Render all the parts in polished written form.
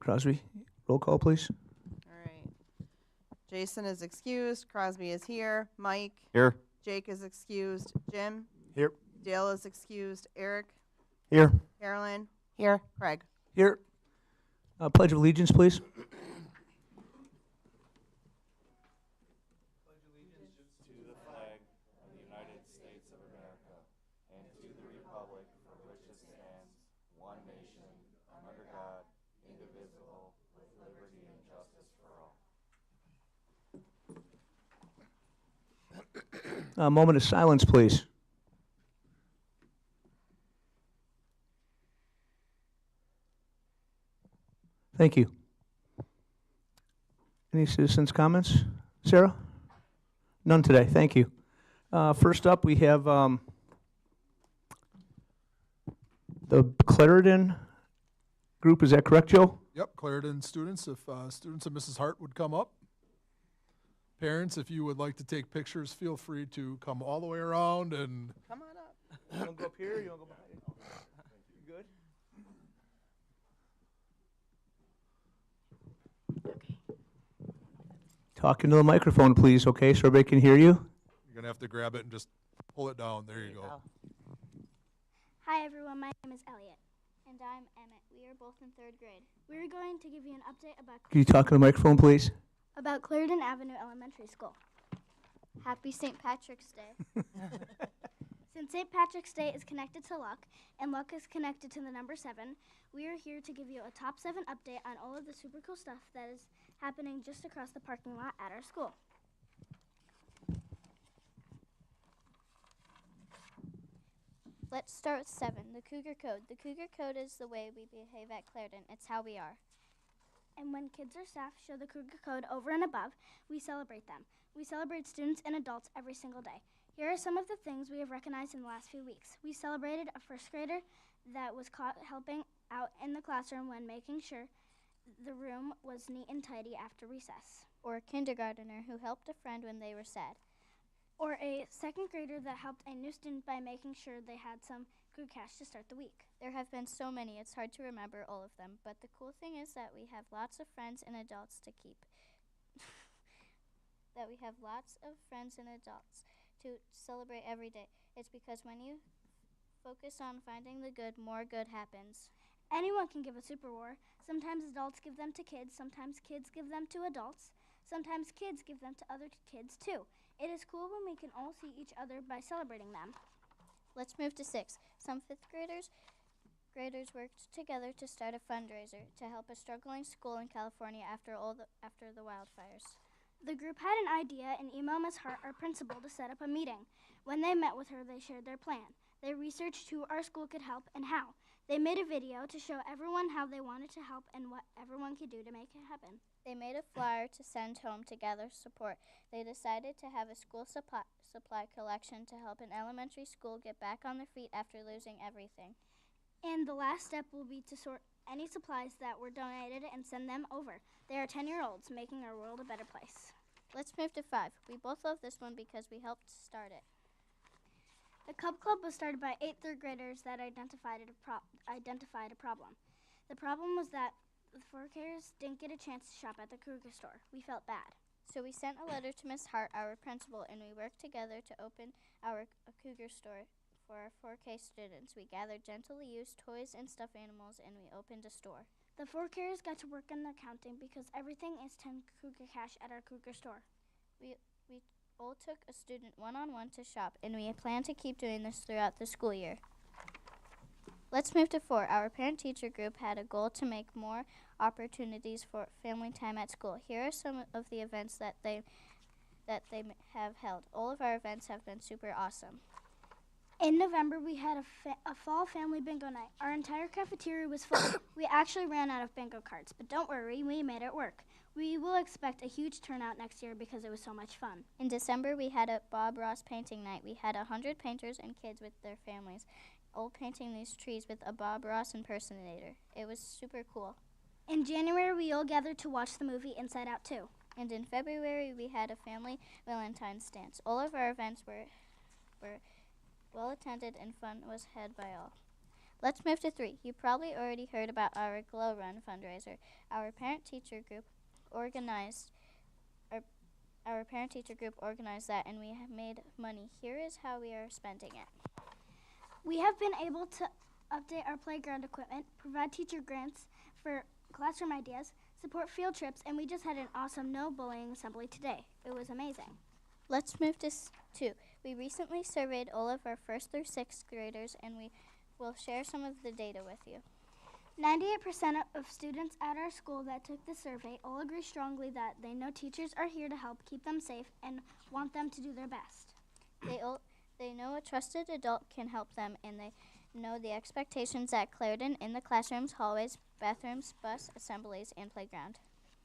Crosby, roll call, please. All right. Jason is excused. Crosby is here. Mike. Here. Jake is excused. Jim. Here. Dale is excused. Eric. Here. Carolyn. Here. Craig. Here. Pledge of Allegiance, please. A moment of silence, please. Thank you. Any citizens' comments? Sarah? None today. Thank you. First up, we have the Clarendon group. Is that correct, Joe? Yep, Clarendon students. If students and Mrs. Hart would come up. Parents, if you would like to take pictures, feel free to come all the way around and. Come on up. You want to go up here? You want to go behind? You good? Okay. Talk into the microphone, please, okay, so everybody can hear you. You're gonna have to grab it and just pull it down. There you go. Hi everyone, my name is Elliot. And I'm Emmett. We are both in 3rd grade. We're going to give you an update Can you talk in the microphone, please? about Clarendon Avenue Elementary School. Happy St. Patrick's Day. Since St. Patrick's Day is connected to luck, and luck is connected to the number 7, we are here to give you a top 7 update on all of the super cool stuff that is happening just across the parking lot at our school. Let's start with 7, the Cougar Code. The Cougar Code is the way we behave at Clarendon. It's how we are. And when kids or staff show the Cougar Code over and above, we celebrate them. We celebrate students and adults every single day. Here are some of the things we have recognized in the last few weeks. We celebrated a 1st grader that was caught helping out in the classroom when making sure the room was neat and tidy after recess. Or a kindergartner who helped a friend when they were sad. Or a 2nd grader that helped a new student by making sure they had some good cash to start the week. There have been so many, it's hard to remember all of them, but the cool thing is that we have lots of friends and adults to keep. That we have lots of friends and adults to celebrate every day. It's because when you focus on finding the good, more good happens. Anyone can give a super war. Sometimes adults give them to kids, sometimes kids give them to adults, sometimes kids give them to other kids too. It is cool when we can all see each other by celebrating them. Let's move to 6. Some 5th graders worked together to start a fundraiser to help a struggling school in California after the wildfires. The group had an idea and emailed Ms. Hart, our principal, to set up a meeting. When they met with her, they shared their plan. They researched who our school could help and how. They made a video to show everyone how they wanted to help and what everyone could do to make it happen. They made a flyer to send home to gather support. They decided to have a school supply collection to help an elementary school get back on their feet after losing everything. And the last step will be to sort any supplies that were donated and send them over. They are 10-year-olds, making our world a better place. Let's move to 5. We both love this one because we helped start it. The Cub Club was started by 8 3rd graders that identified a problem. The problem was that the 4Kers didn't get a chance to shop at the Cougar store. We felt bad. So we sent a letter to Miss Hart, our principal, and we worked together to open our Cougar store for our 4K students. We gathered gently used toys and stuffed animals, and we opened a store. The 4Kers got to work on their counting because everything is 10 Cougar cash at our Cougar store. We all took a student one-on-one to shop, and we plan to keep doing this throughout the school year. Let's move to 4. Our parent-teacher group had a goal to make more opportunities for family time at school. Here are some of the events that they have held. All of our events have been super awesome. In November, we had a fall family bingo night. Our entire cafeteria was full. We actually ran out of bingo cards, but don't worry, we made it work. We will expect a huge turnout next year because it was so much fun. In December, we had a Bob Ross painting night. We had 100 painters and kids with their families, all painting these trees with a Bob Ross impersonator. It was super cool. In January, we all gathered to watch the movie Inside Out 2. And in February, we had a family Valentine's dance. All of our events were well attended and fun was had by all. Let's move to 3. You probably already heard about our Glow Run fundraiser. Our parent-teacher group organized that, and we have made money. Here is how we are spending it. We have been able to update our playground equipment, provide teacher grants for classroom ideas, support field trips, and we just had an awesome no bullying assembly today. It was amazing. Let's move to 2. We recently surveyed all of our 1st through 6th graders, and we will share some of the data with you. 98% of students at our school that took the survey all agree strongly that they know teachers are here to help keep them safe and want them to do their best. They know a trusted adult can help them, and they know the expectations at Clarendon in the classrooms, hallways, bathrooms, bus assemblies, and playground.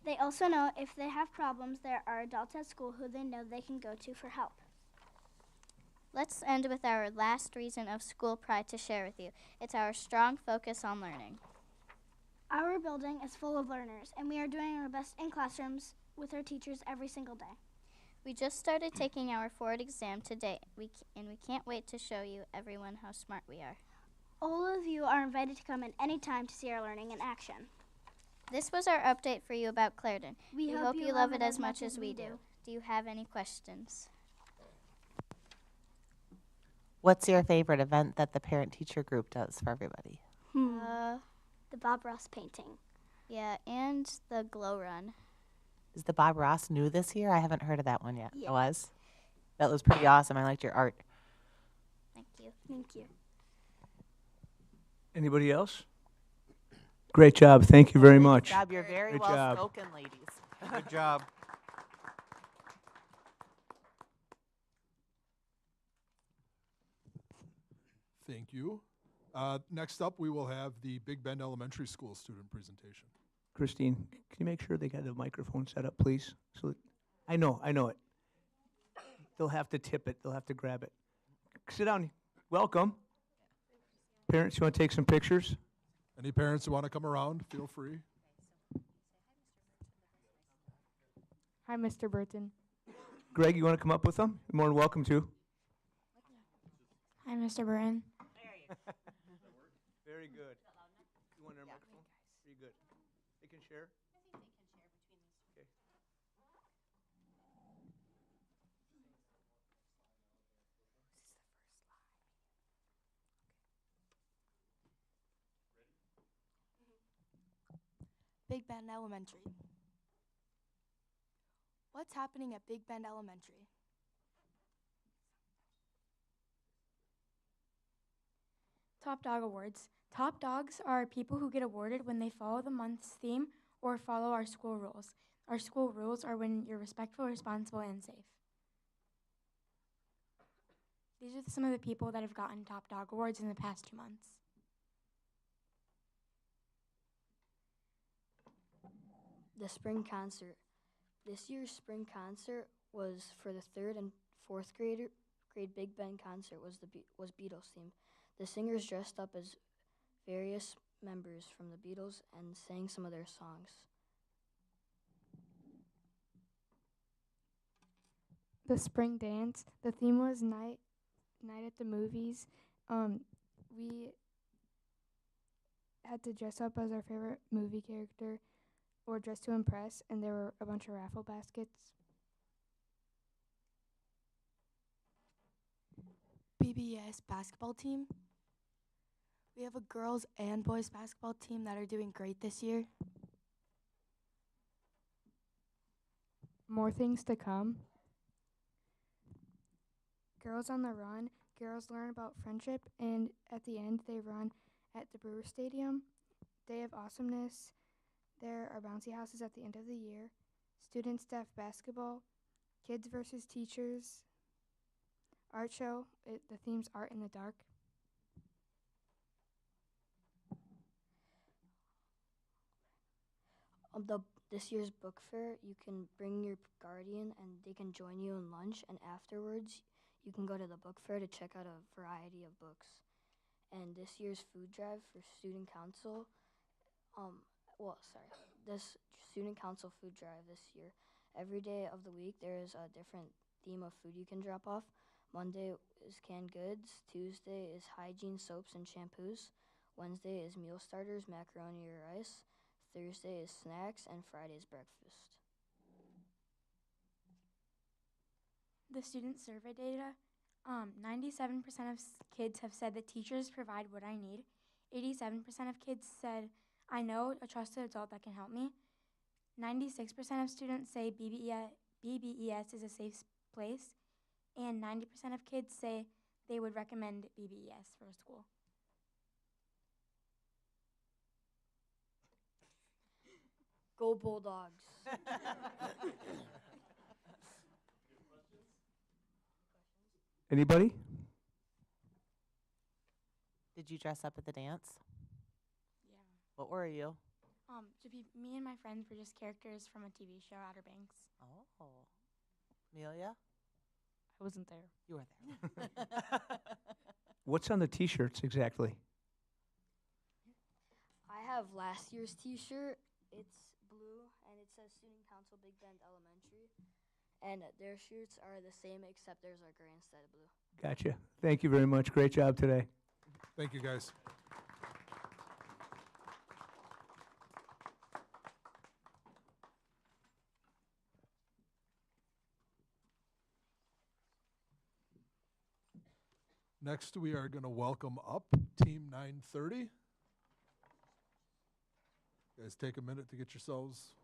They also know if they have problems, there are adults at school who they know they can go to for help. Let's end with our last reason of school pride to share with you. It's our strong focus on learning. Our building is full of learners, and we are doing our best in classrooms with our teachers every single day. We just started taking our 4th exam today, and we can't wait to show you everyone how smart we are. All of you are invited to come in any time to see our learning in action. This was our update for you about Clarendon. We hope you love it as much as we do. Do you have any questions? What's your favorite event that the parent-teacher group does for everybody? The Bob Ross painting. Yeah, and the Glow Run. Is the Bob Ross new this year? I haven't heard of that one yet. Yeah. It was? That was pretty awesome. I liked your art. Thank you. Thank you. Anybody else? Great job. Thank you very much. Good job. You're very Good well job. spoken, ladies. Good job. Thank you. Next up, we will have the Big Bend Elementary School student presentation. Christine, can you make sure they got the microphone set up, please? So I know it. They'll have to tip it. They'll have to grab it. Sit down. Welcome. Parents, you want to take some pictures? Any parents who want to come around, feel free. Hi, Mr. Burton. Greg, you want to come up with them? You're more than welcome to. Hi, Mr. Burton. Very good. You want their microphone? Very good. They can share? Okay. Big Bend Elementary. What's happening at Big Bend Elementary? Top Dog Awards. Top dogs are people who get awarded when they follow the month's theme or follow our school rules. Our school rules are when you're respectful, responsible, and safe. These are some of the people that have gotten Top Dog Awards in the past 2 months. The spring concert. This year's spring concert was for the 3rd and 4th grade Big Bend concert was Beatles themed. The singers dressed up as various members from the Beatles and sang some of their songs. The spring dance. The theme was night at the movies. We had to dress up as our favorite movie character or dress to impress, and there were a bunch of raffle baskets. BBS basketball team. We have a girls and boys basketball team that are doing great this year. More things to come. Girls on the Run. Girls learn about friendship, and at the end, they run at the Brewer Stadium. Day of Awesomeness. There are bouncy houses at the end of the year. Student staff basketball. Kids versus teachers. Art show. The theme's Art in the Dark. This year's book fair, you can bring your guardian and they can join you in lunch, and afterwards you can go to the book fair to check out a variety of books. And this year's food drive for student council, this student council food drive this year, every day of the week there is a different theme of food you can drop off. Monday is canned goods, Tuesday is hygiene soaps and shampoos, Wednesday is meal starters, macaroni or rice. Thursday is snacks, and Friday is breakfast. The student survey data, 97% of kids have said that teachers provide what I need. 87% of kids said, I know a trusted adult that can help me. 96% of students say BBES is a safe place. And 90% of kids say they would recommend BBES for a school. Go Bulldogs. Anybody? Did you dress up at the dance? Yeah. What were you? Me and my friends were just characters from a TV show, Outer Banks. Oh. Amelia? I wasn't there. You were there. What's on the T-shirts exactly? I have last year's T-shirt. It's blue, and it says Student Council Big Bend Elementary. And their shirts are the same, except theirs are gray instead of blue. Gotcha. Thank you very much. Great job today. Thank you, guys. Next, we are going to welcome up Team 930. Guys, take a minute to get yourselves.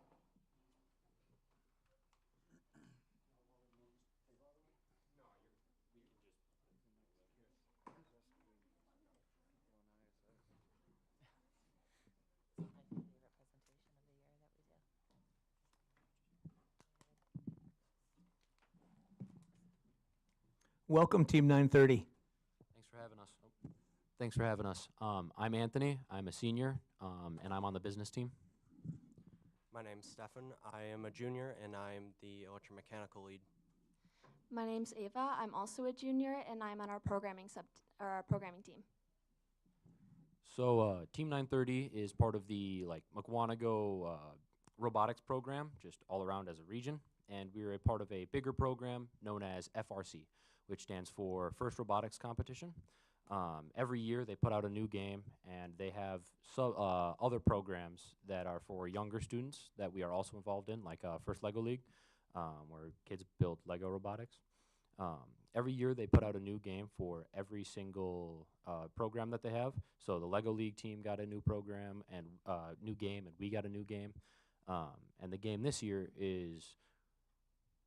Welcome, Team 930. Thanks for having us. Thanks for having us. I'm Anthony. I'm a senior, and I'm on the business team. My name's Stefan. I am a junior, and I'm the electromechanical lead. My name's Ava. I'm also a junior, and I'm on our programming team. So Team 930 is part of the Mukwonago robotics program, just all around as a region, and we're a part of a bigger program known as FRC, which stands for First Robotics Competition. Every year they put out a new game, and they have other programs that are for younger students that we are also involved in, like First Lego League, where kids build Lego robotics. Every year they put out a new game for every single program that they have. So the Lego League team got a new program and new game, and we got a new game. And the game this year is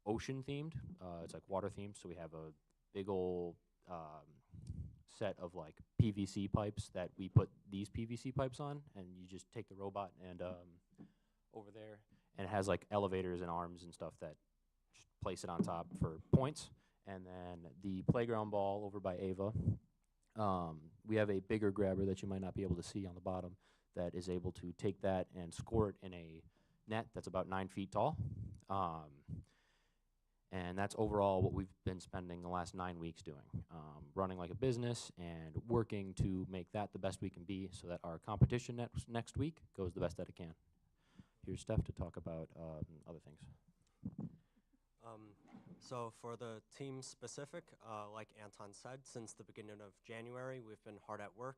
ocean themed. It's like water themed, so we have a big old set of like PVC pipes that we put these PVC pipes on, and you just take the robot and over there, and it has like elevators and arms and stuff that just place it on top for points. And then the playground ball over by Ava, we have a bigger grabber that you might not be able to see on the bottom that is able to take that and score it in a net that's about 9 feet tall. And that's overall what we've been spending the last 9 weeks doing, running like a business and working to make that the best we can be so that our competition next week goes the best that it can. Here's Steph to talk about other things. So for the team specific, like Anton said, since the beginning of January, we've been hard at work,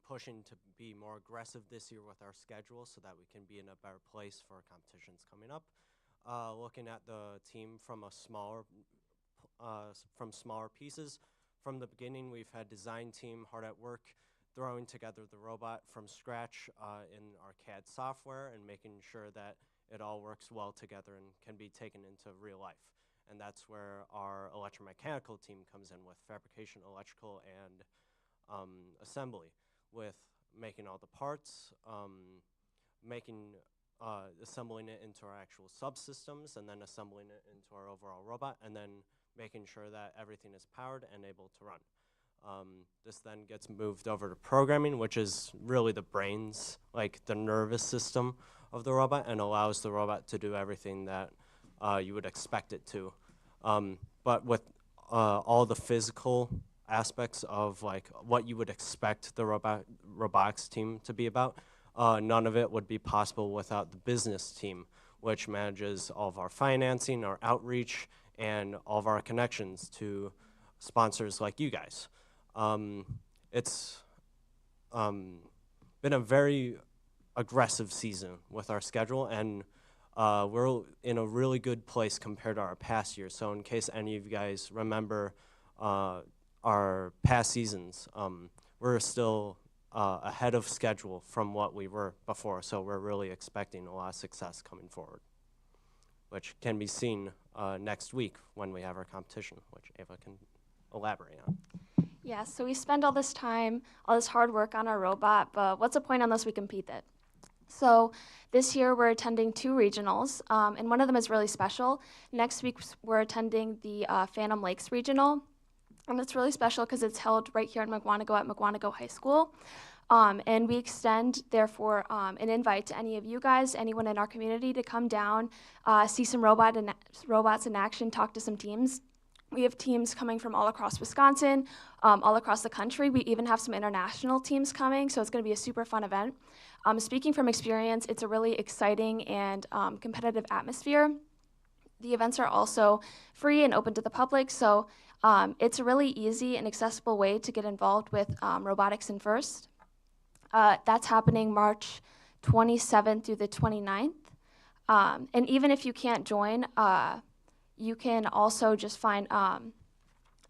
pushing to be more aggressive this year with our schedule so that we can be in a better place for competitions coming up. Looking at the team from smaller pieces. From the beginning, we've had design team hard at work, throwing together the robot from scratch in our CAD software and making sure that it all works well together and can be taken into real life. And that's where our electromechanical team comes in with fabrication, electrical, and assembly, with making all the parts, assembling it into our actual subsystems, and then assembling it into our overall robot, and then making sure that everything is powered and able to run. This then gets moved over to programming, which is really the brains, like the nervous system of the robot, and allows the robot to do everything that you would expect it to. But with all the physical aspects of like what you would expect the robotics team to be about, none of it would be possible without the business team, which manages all of our financing, our outreach, and all of our connections to sponsors like you guys. It's been a very aggressive season with our schedule, and we're in a really good place compared to our past years. So in case any of you guys remember our past seasons, we're still ahead of schedule from what we were before. So we're really expecting a lot of success coming forward, which can be seen next week when we have our competition, which Ava can elaborate on. Yeah, so we spend all this time, all this hard work on our robot, but what's the point unless we compete it? So this year we're attending 2 regionals, and one of them is really special. Next week we're attending the Phantom Lakes Regional, and it's really special because it's held right here in Mukwonago at Mukwonago High School. And we extend, therefore, an invite to any of you guys, anyone in our community, to come down, see some robots in action, talk to some teams. We have teams coming from all across Wisconsin, all across the country. We even have some international teams coming, so it's going to be a super fun event. Speaking from experience, it's a really exciting and competitive atmosphere. The events are also free and open to the public, so it's a really easy and accessible way to get involved with robotics in FIRST. That's happening March 27th through the 29th. And even if you can't join, you can also just find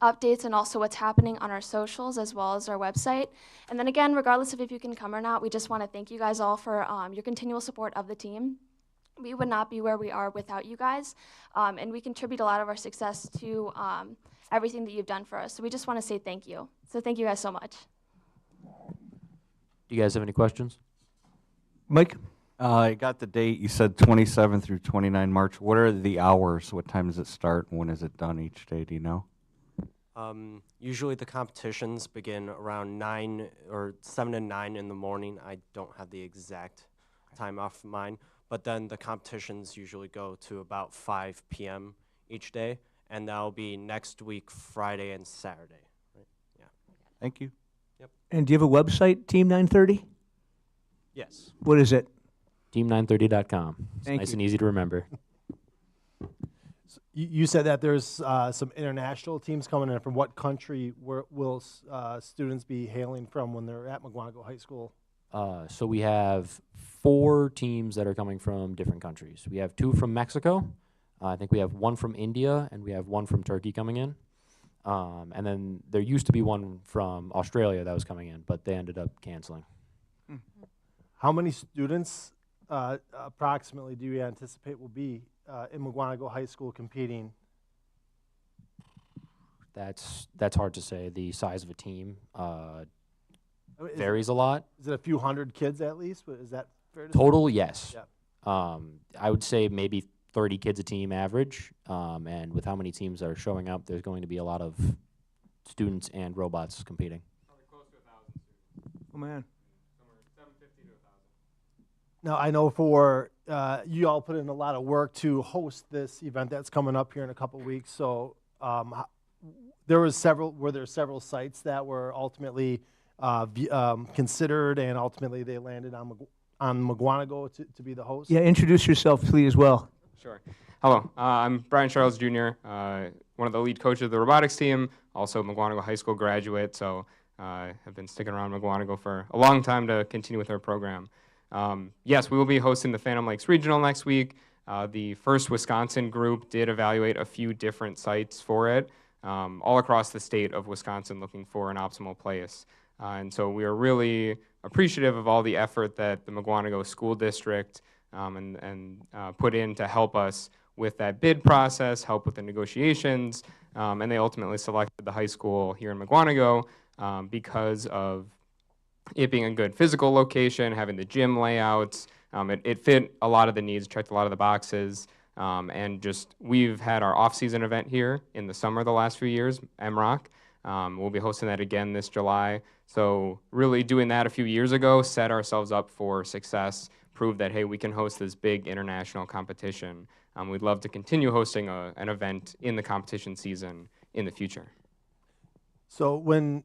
updates and also what's happening on our socials as well as our website. And then again, regardless of if you can come or not, we just want to thank you guys all for your continual support of the team. We would not be where we are without you guys, and we contribute a lot of our success to everything that you've done for us. So we just want to say thank you. So thank you guys so much. Do you guys have any questions? Mike? I got the date. You said 27 through 29 March. What are the hours? What time does it start? And when is it done each day? Do you know? Usually the competitions begin around 9 or 7 to 9 in the morning. I don't have the exact time off of mine. But then the competitions usually go to about 5 p.m. each day. And that'll be next week, Friday and Saturday. Right? Yeah. Thank you. Yep. And do you have a website, Team 930? Yes. What is it? Team930.com. It's Thank nice you. and easy to remember. So you said that there's some international teams coming in. From what country will students be hailing from when they're at Mukwonago High School? So we have 4 teams that are coming from different countries. We have 2 from Mexico. I think we have 1 from India, and we have 1 from Turkey coming in. And then there used to be 1 from Australia that was coming in, but they ended up canceling. How many students approximately do you anticipate will be in Mukwonago High School competing? That's hard to say. The size of a team Is varies a lot. Is it a few hundred kids at least? Is that fair to say? Total, yes. Yeah. I would say maybe 30 kids a team average. And with how many teams are showing up, there's going to be a lot of students and robots competing. Probably close to 1,000 students. Oh, man. Somewhere 750 to 1,000. Now, I know for you all put in a lot of work to host this event that's coming up here in a couple weeks. So were there several sites that were ultimately considered, and ultimately they landed on Mukwonago to be the host? Yeah, introduce yourself, please, as well. Sure. Hello, I'm Brian Charles Jr., one of the lead coaches of the robotics team, also Mukwonago High School graduate, so have been sticking around Mukwonago for a long time to continue with our program. Yes, we will be hosting the Phantom Lakes Regional next week. The first Wisconsin group did evaluate a few different sites for it, all across the state of Wisconsin, looking for an optimal place. And so we are really appreciative of all the effort that the Mukwonago School District put in to help us with that bid process, help with the negotiations, and they ultimately selected the high school here in Mukwonago because of it being a good physical location, having the gym layouts. It fit a lot of the needs, checked a lot of the boxes, and just we've had our off-season event here in the summer the last few years, MROC. We'll be hosting that again this July. So really doing that a few years ago set ourselves up for success, proved that, hey, we can host this big international competition. We'd love to continue hosting an event in the competition season in the future. So when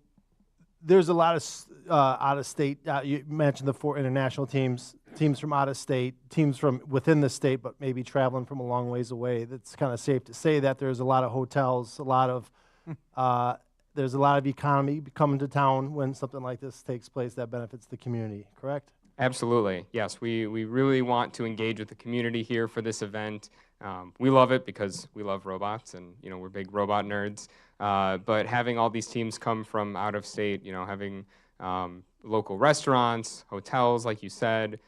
there's a lot of out-of-state, you mentioned the 4 international teams from out of state, teams from within the state, but maybe traveling from a long ways away. That's kind of safe to say that there's a lot of hotels, a lot of there's a lot of economy coming to town when something like this takes place that benefits the community, correct? Absolutely, yes. We really want to engage with the community here for this event. We love it because we love robots, and we're big robot nerds. But having all these teams come from out of state, having local restaurants, hotels, like you said,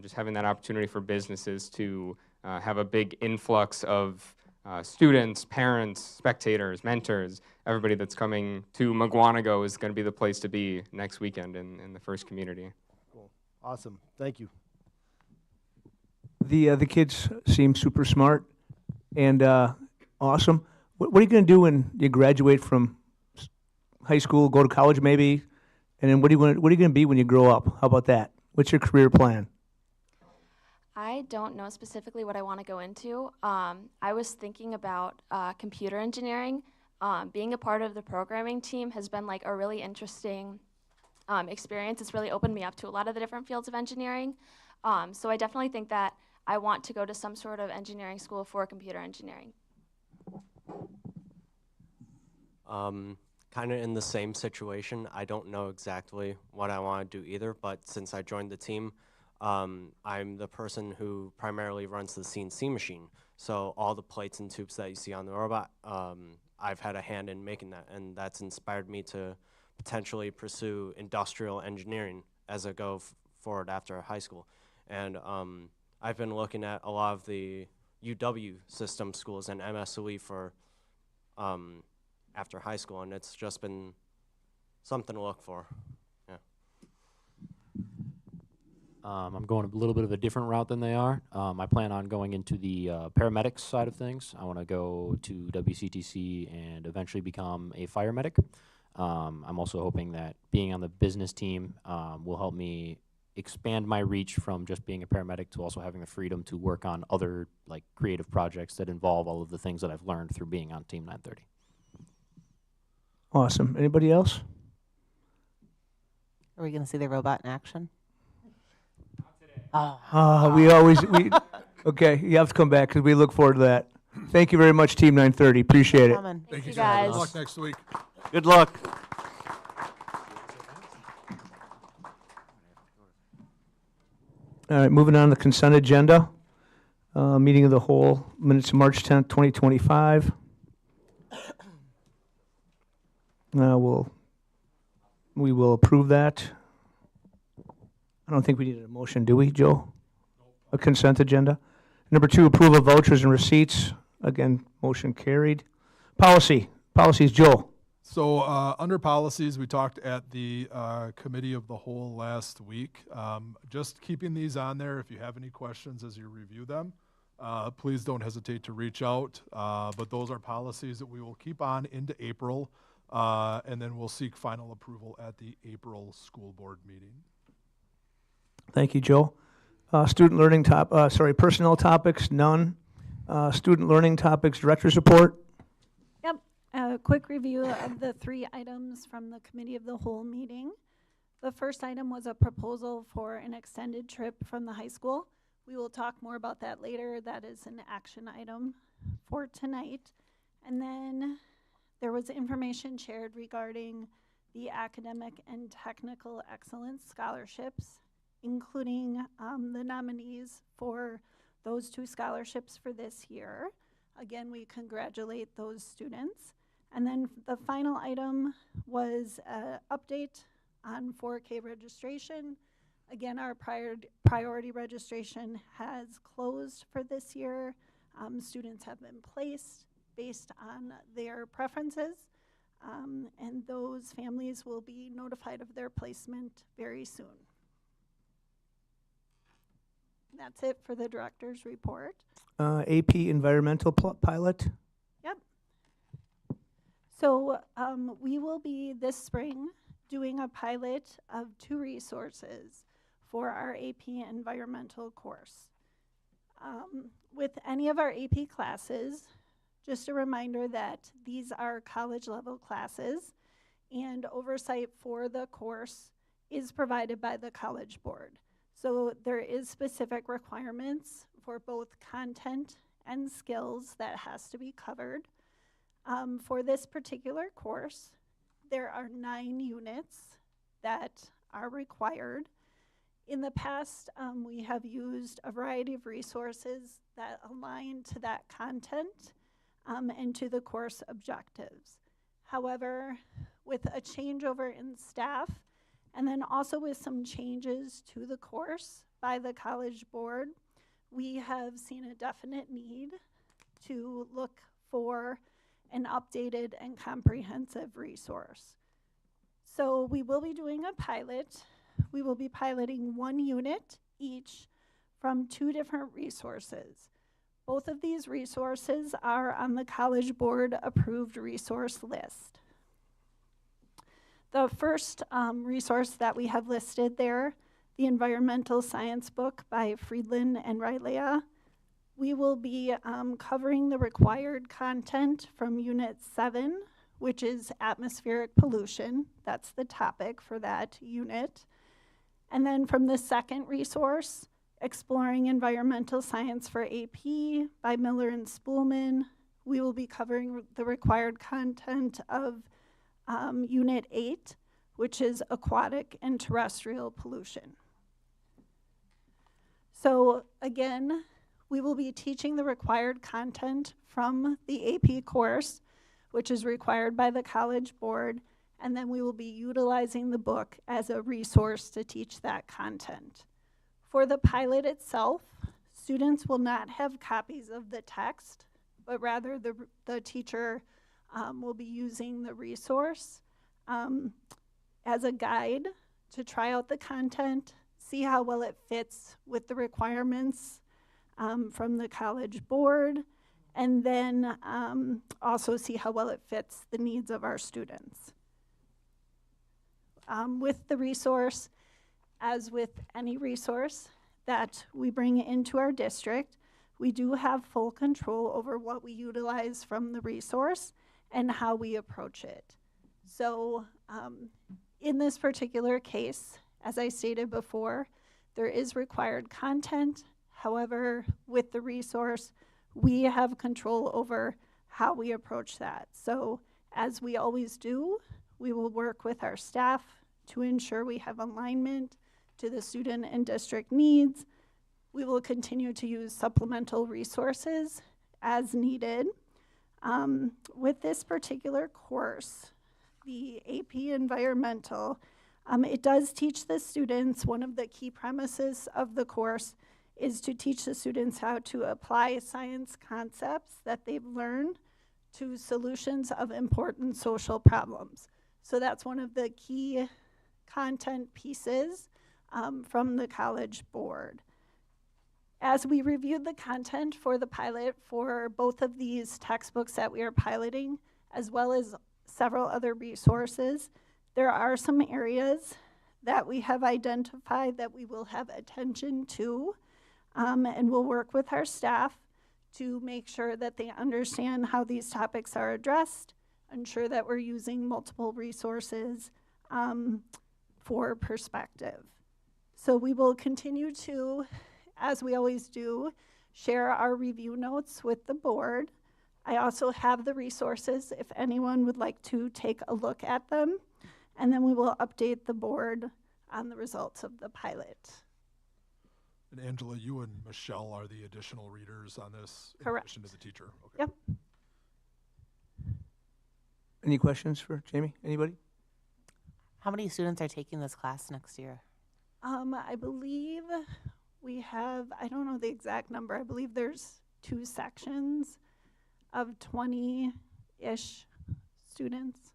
just having that opportunity for businesses to have a big influx of students, parents, spectators, mentors, everybody that's coming to Mukwonago is going to be the place to be next weekend in the first community. Cool. Awesome. Thank you. The kids seem super smart and awesome. What are you going to do when you graduate from high school, go to college maybe, and then what are you going to be when you grow up? How about that? What's your career plan? I don't know specifically what I want to go into. I was thinking about computer engineering. Being a part of the programming team has been like a really interesting experience. It's really opened me up to a lot of the different fields of engineering. So I definitely think that I want to go to some sort of engineering school for computer engineering. Kind of in the same situation. I don't know exactly what I want to do either, but since I joined the team, I'm the person who primarily runs the CNC machine. So all the plates and tubes that you see on the robot, I've had a hand in making that, and that's inspired me to potentially pursue industrial engineering as I go forward after high school. And I've been looking at a lot of the UW system schools and MSOE for after high school, and it's just been something to look for. Yeah. I'm going a little bit of a different route than they are. I plan on going into the paramedics side of things. I want to go to WCTC and eventually become a fire medic. I'm also hoping that being on the business team will help me expand my reach from just being a paramedic to also having the freedom to work on other like creative projects that involve all of the things that I've learned through being on Team 930. Awesome. Anybody else? Are we going to see the robot in action? Okay, you have to come back because we look forward to that. Thank you very much, Team 930. Appreciate it. Thank you, guys. Good luck next week. Good luck. All right, moving on to the consent agenda. Meeting of the whole, minutes of March 10th, 2025. We will approve that. I don't think we needed a motion, do we, Joe? A consent agenda. Number 2, approval of vouchers and receipts. Again, motion carried. Policies, Joe. So under policies, we talked at the committee of the whole last week. Just keeping these on there. If you have any questions as you review them, please don't hesitate to reach out. But those are policies that we will keep on into April, and then we'll seek final approval at the April school board meeting. Thank you, Joe. Personnel topics, none. Student learning topics, director's report. Yep, a quick review of the 3 items from the committee of the whole meeting. The first item was a proposal for an extended trip from the high school. We will talk more about that later. That is an action item for tonight. And then there was information shared regarding the academic and technical excellence scholarships, including the nominees for those 2 scholarships for this year. Again, we congratulate those students. And then the final item was an update on 4K registration. Again, our priority registration has closed for this year. Students have been placed based on their preferences, and those families will be notified of their placement very soon. That's it for the director's report. AP environmental pilot. Yep. So we will be this spring doing a pilot of 2 resources for our AP environmental course. With any of our AP classes, just a reminder that these are college level classes and oversight for the course is provided by the College Board. So there is specific requirements for both content and skills that has to be covered. For this particular course, there are 9 units that are required. In the past, we have used a variety of resources that align to that content and to the course objectives. However, with a changeover in staff, and then also with some changes to the course by the College Board, we have seen a definite need to look for an updated and comprehensive resource. So we will be doing a pilot. We will be piloting 1 unit each from 2 different resources. Both of these resources are on the College Board approved resource list. The first resource that we have listed there, the Environmental Science book by Friedland and Rylea. We will be covering the required content from Unit 7, which is atmospheric pollution. That's the topic for that unit. And then from the second resource, Exploring Environmental Science for AP by Miller and Spoolman, we will be covering the required content of Unit 8, which is aquatic and terrestrial pollution. So again, we will be teaching the required content from the AP course, which is required by the College Board, and then we will be utilizing the book as a resource to teach that content. For the pilot itself, students will not have copies of the text, but rather the teacher will be using the resource as a guide to try out the content, see how well it fits with the requirements from the College Board, and then also see how well it fits the needs of our students. With the resource, as with any resource that we bring into our district, we do have full control over what we utilize from the resource and how we approach it. So in this particular case, as I stated before, there is required content. However, with the resource, we have control over how we approach that. So as we always do, we will work with our staff to ensure we have alignment to the student and district needs. We will continue to use supplemental resources as needed. With this particular course, the AP Environmental, it does teach the students, one of the key premises of the course is to teach the students how to apply science concepts that they've learned to solutions of important social problems. So that's one of the key content pieces from the College Board. As we reviewed the content for the pilot for both of these textbooks that we are piloting, as well as several other resources, there are some areas that we have identified that we will have attention to, and we'll work with our staff to make sure that they understand how these topics are addressed, ensure that we're using multiple resources for perspective. So we will continue to, as we always do, share our review notes with the board. I also have the resources if anyone would like to take a look at them, and then we will update the board on the results of the pilot. And Angela, you and Michelle are the additional readers on this in Correct. addition to the teacher. Okay. Yep. Any questions for Jamie? Anybody? How many students are taking this class next year? I believe we have, I don't know the exact number, I believe there's 2 sections of 20-ish students.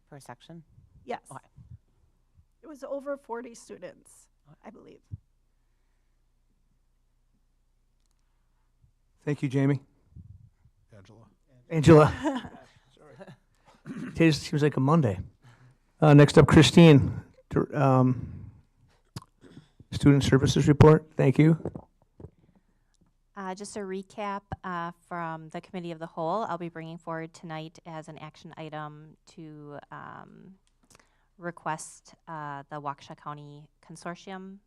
Per section? Yes. Okay. It was over 40 students, I believe. Thank you, Jamie. Angela. Sorry. Today seems like a Monday. Next up, Christine. Student Services Report. Thank you. Just a recap from the Committee of the Whole. I'll be bringing forward tonight as an action item to request the Waukesha County Consortium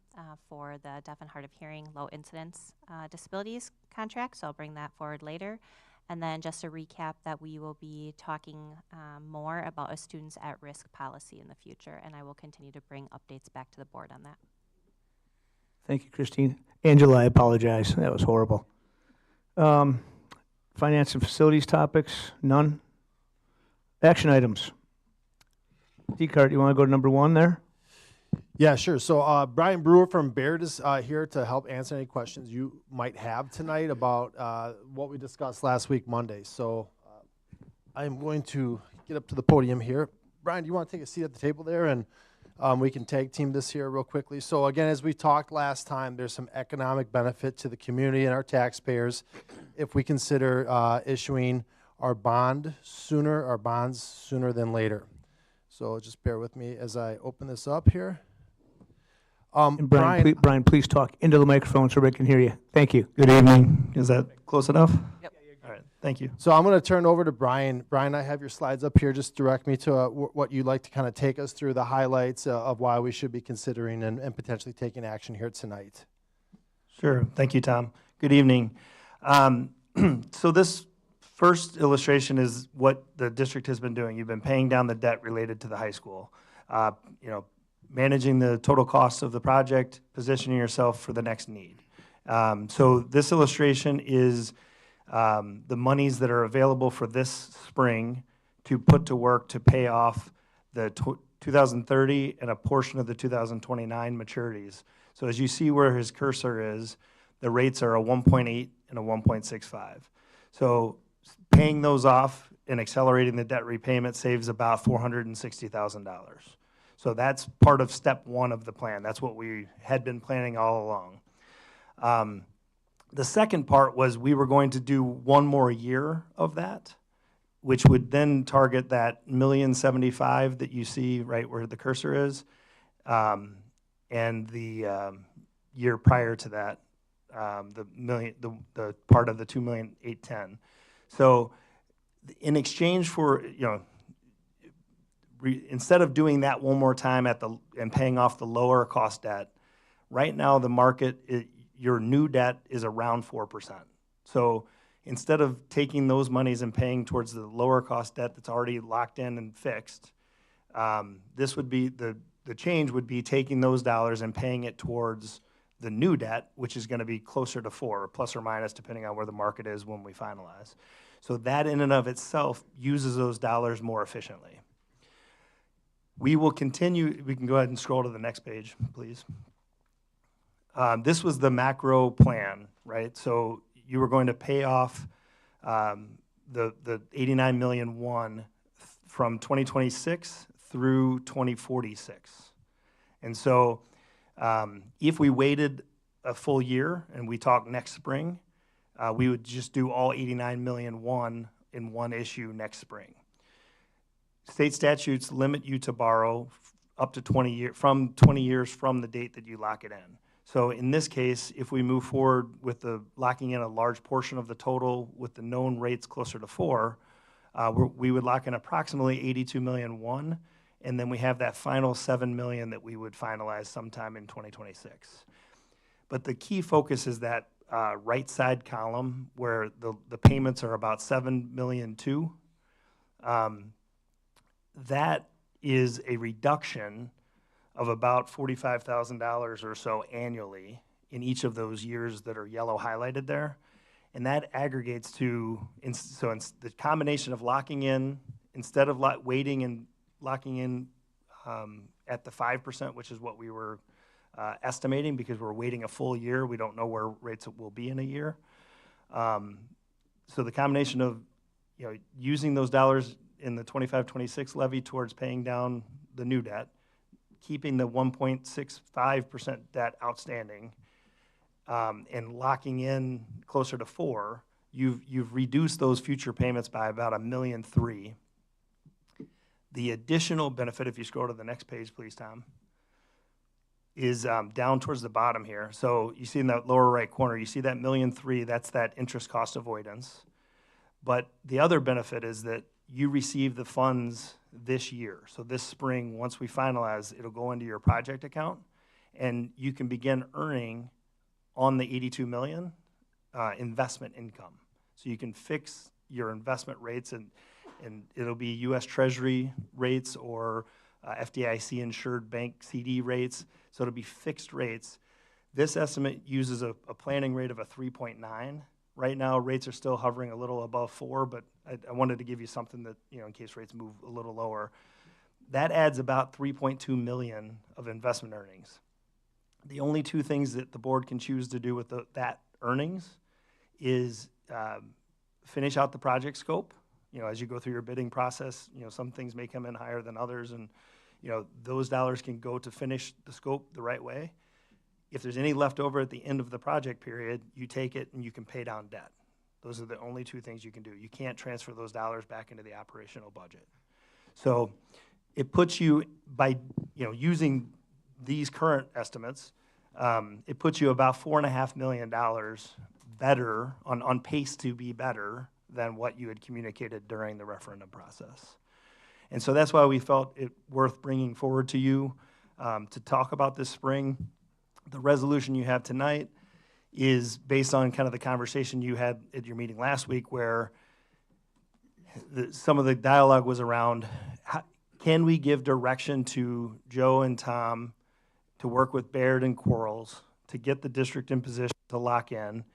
for the Deaf and Hard of Hearing Low Incidence Disabilities contract, so I'll bring that forward later. And then just a recap that we will be talking more about a students at risk policy in the future, and I will continue to bring updates back to the board on that. Thank you, Christine. Angela, I apologize. That was horrible. Finance and facilities topics, none. Action items. Decart, you want to go to number 1 there? Yeah, sure. So Brian Brewer from Baird is here to help answer any questions you might have tonight about what we discussed last week, Monday. So I'm going to get up to the podium here. Brian, do you want to take a seat at the table there, and we can tag team this here real quickly. So again, as we talked last time, there's some economic benefit to the community and our taxpayers if we consider issuing our bonds sooner than later. So just bear with me as I open this up here. And Brian, please talk into the microphone so everybody can hear you. Thank you. Good evening. Is that close enough? Yep. All right. Thank you. So I'm going to turn over to Brian. Brian, I have your slides up here. Just direct me to what you'd like to kind of take us through the highlights of why we should be considering and potentially taking action here tonight. Sure. Thank you, Tom. Good evening. So this first illustration is what the district has been doing. You've been paying down the debt related to the high school. Managing the total cost of the project, positioning yourself for the next need. So this illustration is the monies that are available for this spring to put to work to pay off the 2030 and a portion of the 2029 maturities. So as you see where his cursor is, the rates are a 1.8 and a 1.65. So paying those off and accelerating the debt repayment saves about $460,000. So that's part of step 1 of the plan. That's what we had been planning all along. The second part was we were going to do 1 more year of that, which would then target that $1,075,000 that you see right where the cursor is, and the year prior to that, the part of the $2,810,000. So in exchange for, instead of doing that 1 more time and paying off the lower cost debt, right now the market, your new debt is around 4%. So instead of taking those monies and paying towards the lower cost debt that's already locked in and fixed, this would be the change would be taking those dollars and paying it towards the new debt, which is going to be closer to 4, plus or minus, depending on where the market is when we finalize. So that in and of itself uses those dollars more efficiently. We will continue. We can go ahead and scroll to the next page, please. This was the macro plan, right? So you were going to pay off the $89 million from 2026 through 2046. And so if we waited a full year and we talk next spring, we would just do all $89 million in one issue next spring. State statutes limit you to borrow up to 20 years from the date that you lock it in. So in this case, if we move forward with the locking in a large portion of the total with the known rates closer to 4, we would lock in approximately $82 million, and then we have that final $7 million that we would finalize sometime in 2026. But the key focus is that right side column where the payments are about $7 million too. That is a reduction of about $45,000 or so annually in each of those years that are yellow highlighted there. And that aggregates to, the combination of locking in, instead of waiting and locking in at the 5%, which is what we were estimating because we're waiting a full year. We don't know where rates will be in a year. So the combination of using those dollars in the 25-26 levy towards paying down the new debt, keeping the 1.65% debt outstanding, and locking in closer to 4, you've reduced those future payments by about $1.3 million. The additional benefit, if you scroll to the next page, please, Tom, is down towards the bottom here. So you see in that lower right corner, you see that $1.3 million, that's that interest cost avoidance. But the other benefit is that you receive the funds this year. So this spring, once we finalize, it'll go into your project account, and you can begin earning on the $82 million investment income. So you can fix your investment rates, and it'll be U.S. Treasury rates or FDIC-insured bank CD rates, so it'll be fixed rates. This estimate uses a planning rate of a 3.9. Right now, rates are still hovering a little above 4, but I wanted to give you something that, in case rates move a little lower. That adds about $3.2 million of investment earnings. The only two things that the board can choose to do with that earnings is finish out the project scope. As you go through your bidding process, some things may come in higher than others, and those dollars can go to finish the scope the right way. If there's any left over at the end of the project period, you take it and you can pay down debt. Those are the only two things you can do. You can't transfer those dollars back into the operational budget. So it puts you, by using these current estimates, it puts you about $4.5 million better, on pace to be better than what you had communicated during the referendum process. And so that's why we felt it worth bringing forward to you to talk about this spring. The resolution you have tonight is based on kind of the conversation you had at your meeting last week, where some of the dialogue was around, can we give direction to Joe and Tom to work with Baird and Quarles to get the district in position to lock in?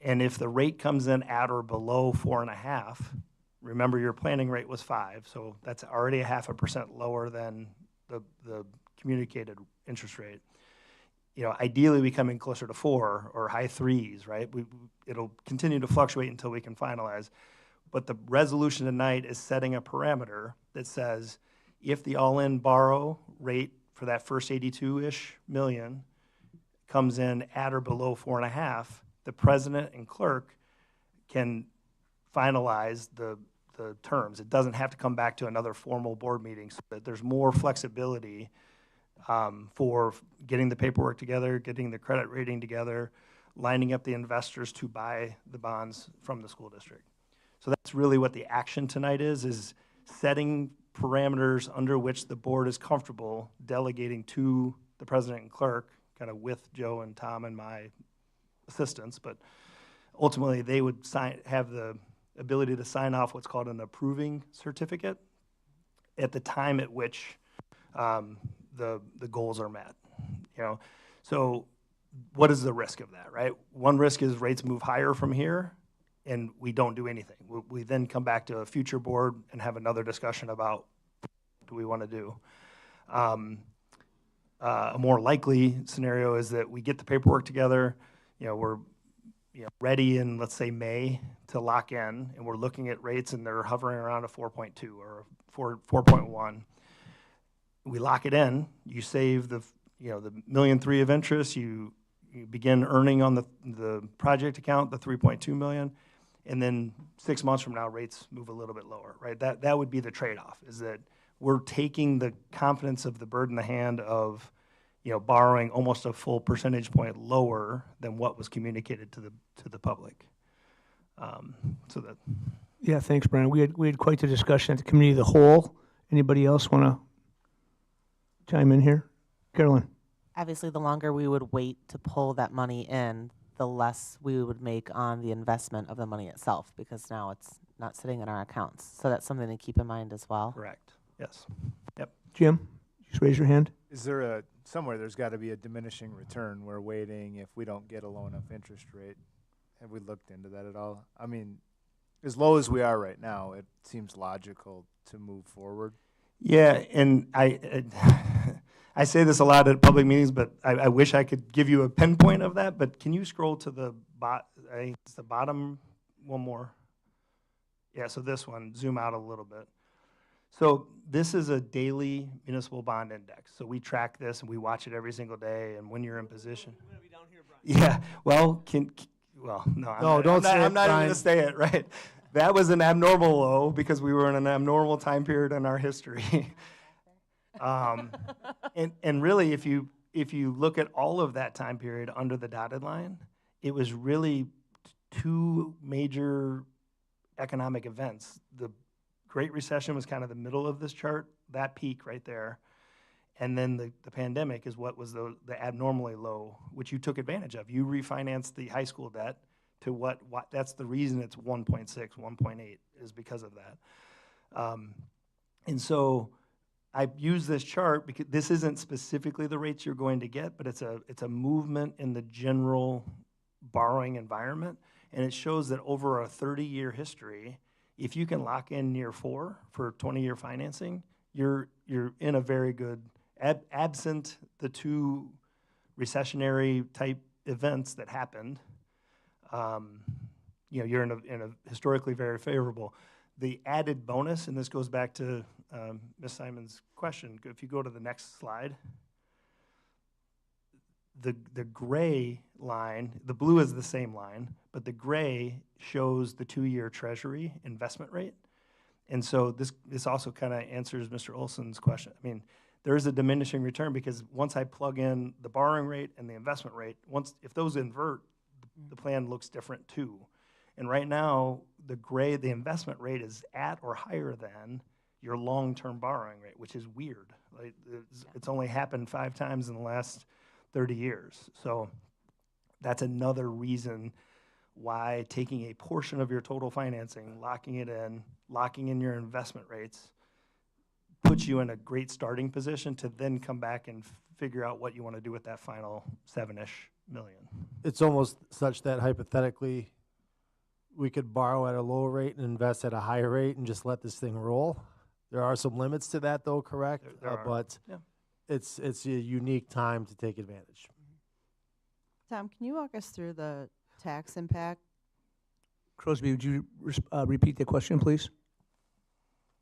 And if the rate comes in at or below 4.5, remember your planning rate was 5, so that's already 0.5% lower than the communicated interest rate. Ideally we come in closer to 4 or high 3s, right? It'll continue to fluctuate until we can finalize. But the resolution tonight is setting a parameter that says if the all-in borrow rate for that first 82-ish million comes in at or below 4.5, the president and clerk can finalize the terms. It doesn't have to come back to another formal board meeting, so that there's more flexibility for getting the paperwork together, getting the credit rating together, lining up the investors to buy the bonds from the school district. So that's really what the action tonight is setting parameters under which the board is comfortable delegating to the president and clerk, kind of with Joe and Tom and my assistants, but ultimately they would have the ability to sign off what's called an approving certificate at the time at which the goals are met. So what is the risk of that, right? One risk is rates move higher from here and we don't do anything. We then come back to a future board and have another discussion about what do we want to do. A more likely scenario is that we get the paperwork together, we're ready in, let's say, May to lock in, and we're looking at rates and they're hovering around a 4.2 or 4.1. We lock it in, you save the $1.3 million of interest, you begin earning on the project account the $3.2 million, and then 6 months from now rates move a little bit lower, right? That would be the trade-off, is that we're taking the confidence of the bird in the hand of borrowing almost a full percentage point lower than what was communicated to the public. Yeah, thanks, Brian. We had quite the discussion at the committee of the whole. Anybody else want to chime in here? Carolyn. Obviously, the longer we would wait to pull that money in, the less we would make on the investment of the money itself, because now it's not sitting in our accounts. So that's something to keep in mind as well. Correct. Yes. Yep. Jim, just raise your hand. Is there somewhere there's got to be a diminishing return? We're waiting if we don't get a low enough interest rate. Have we looked into that at all? I mean, as low as we are right now, it seems logical to move forward. Yeah, and I say this a lot at public meetings, but I wish I could give you a pinpoint of that. But can you scroll to the I think it's the bottom one more? Yeah, so this one, zoom out a little bit. So this is a daily municipal bond index. So we track this and we watch it every single day. And when you're in position, yeah. Well, I'm not even gonna say it, right? That was an abnormal low because we were in an abnormal time period in our history. And really, if you look at all of that time period under the dotted line, it was really two major economic events. The Great Recession was kind of the middle of this chart, that peak right there. And then the pandemic is what was the abnormally low, which you took advantage of. You refinanced the high school debt to what that's the reason it's 1.6, 1.8 is because of that. And so I use this chart because this isn't specifically the rates you're going to get, but it's a movement in the general borrowing environment. And it shows that over a 30-year history, if you can lock in year 4 for 20-year financing, you're in a very good, absent the 2 recessionary type events that happened, you're in a historically very favorable. The added bonus, and this goes back to Ms. Simon's question, if you go to the next slide, the gray line, the blue is the same line, but the gray shows the 2-year Treasury investment rate. And so this also kind of answers Mr. Olson's question. I mean, there is a diminishing return because once I plug in the borrowing rate and the investment rate, if those invert, the plan looks different too. And right now, the investment rate is at or higher than your long-term borrowing rate, which is weird. Like it's only happened 5 times in the last 30 years. So that's another reason why taking a portion of your total financing, locking in your investment rates, puts you in a great starting position to then come back and figure out what you want to do with that final 7-ish million. It's almost such that hypothetically we could borrow at a lower rate and invest at a higher rate and just let this thing roll. There are some limits to that though, correct? There are. But yeah. It's a unique time to take advantage. Tom, can you walk us through the tax impact? Crosby, would you repeat the question, please?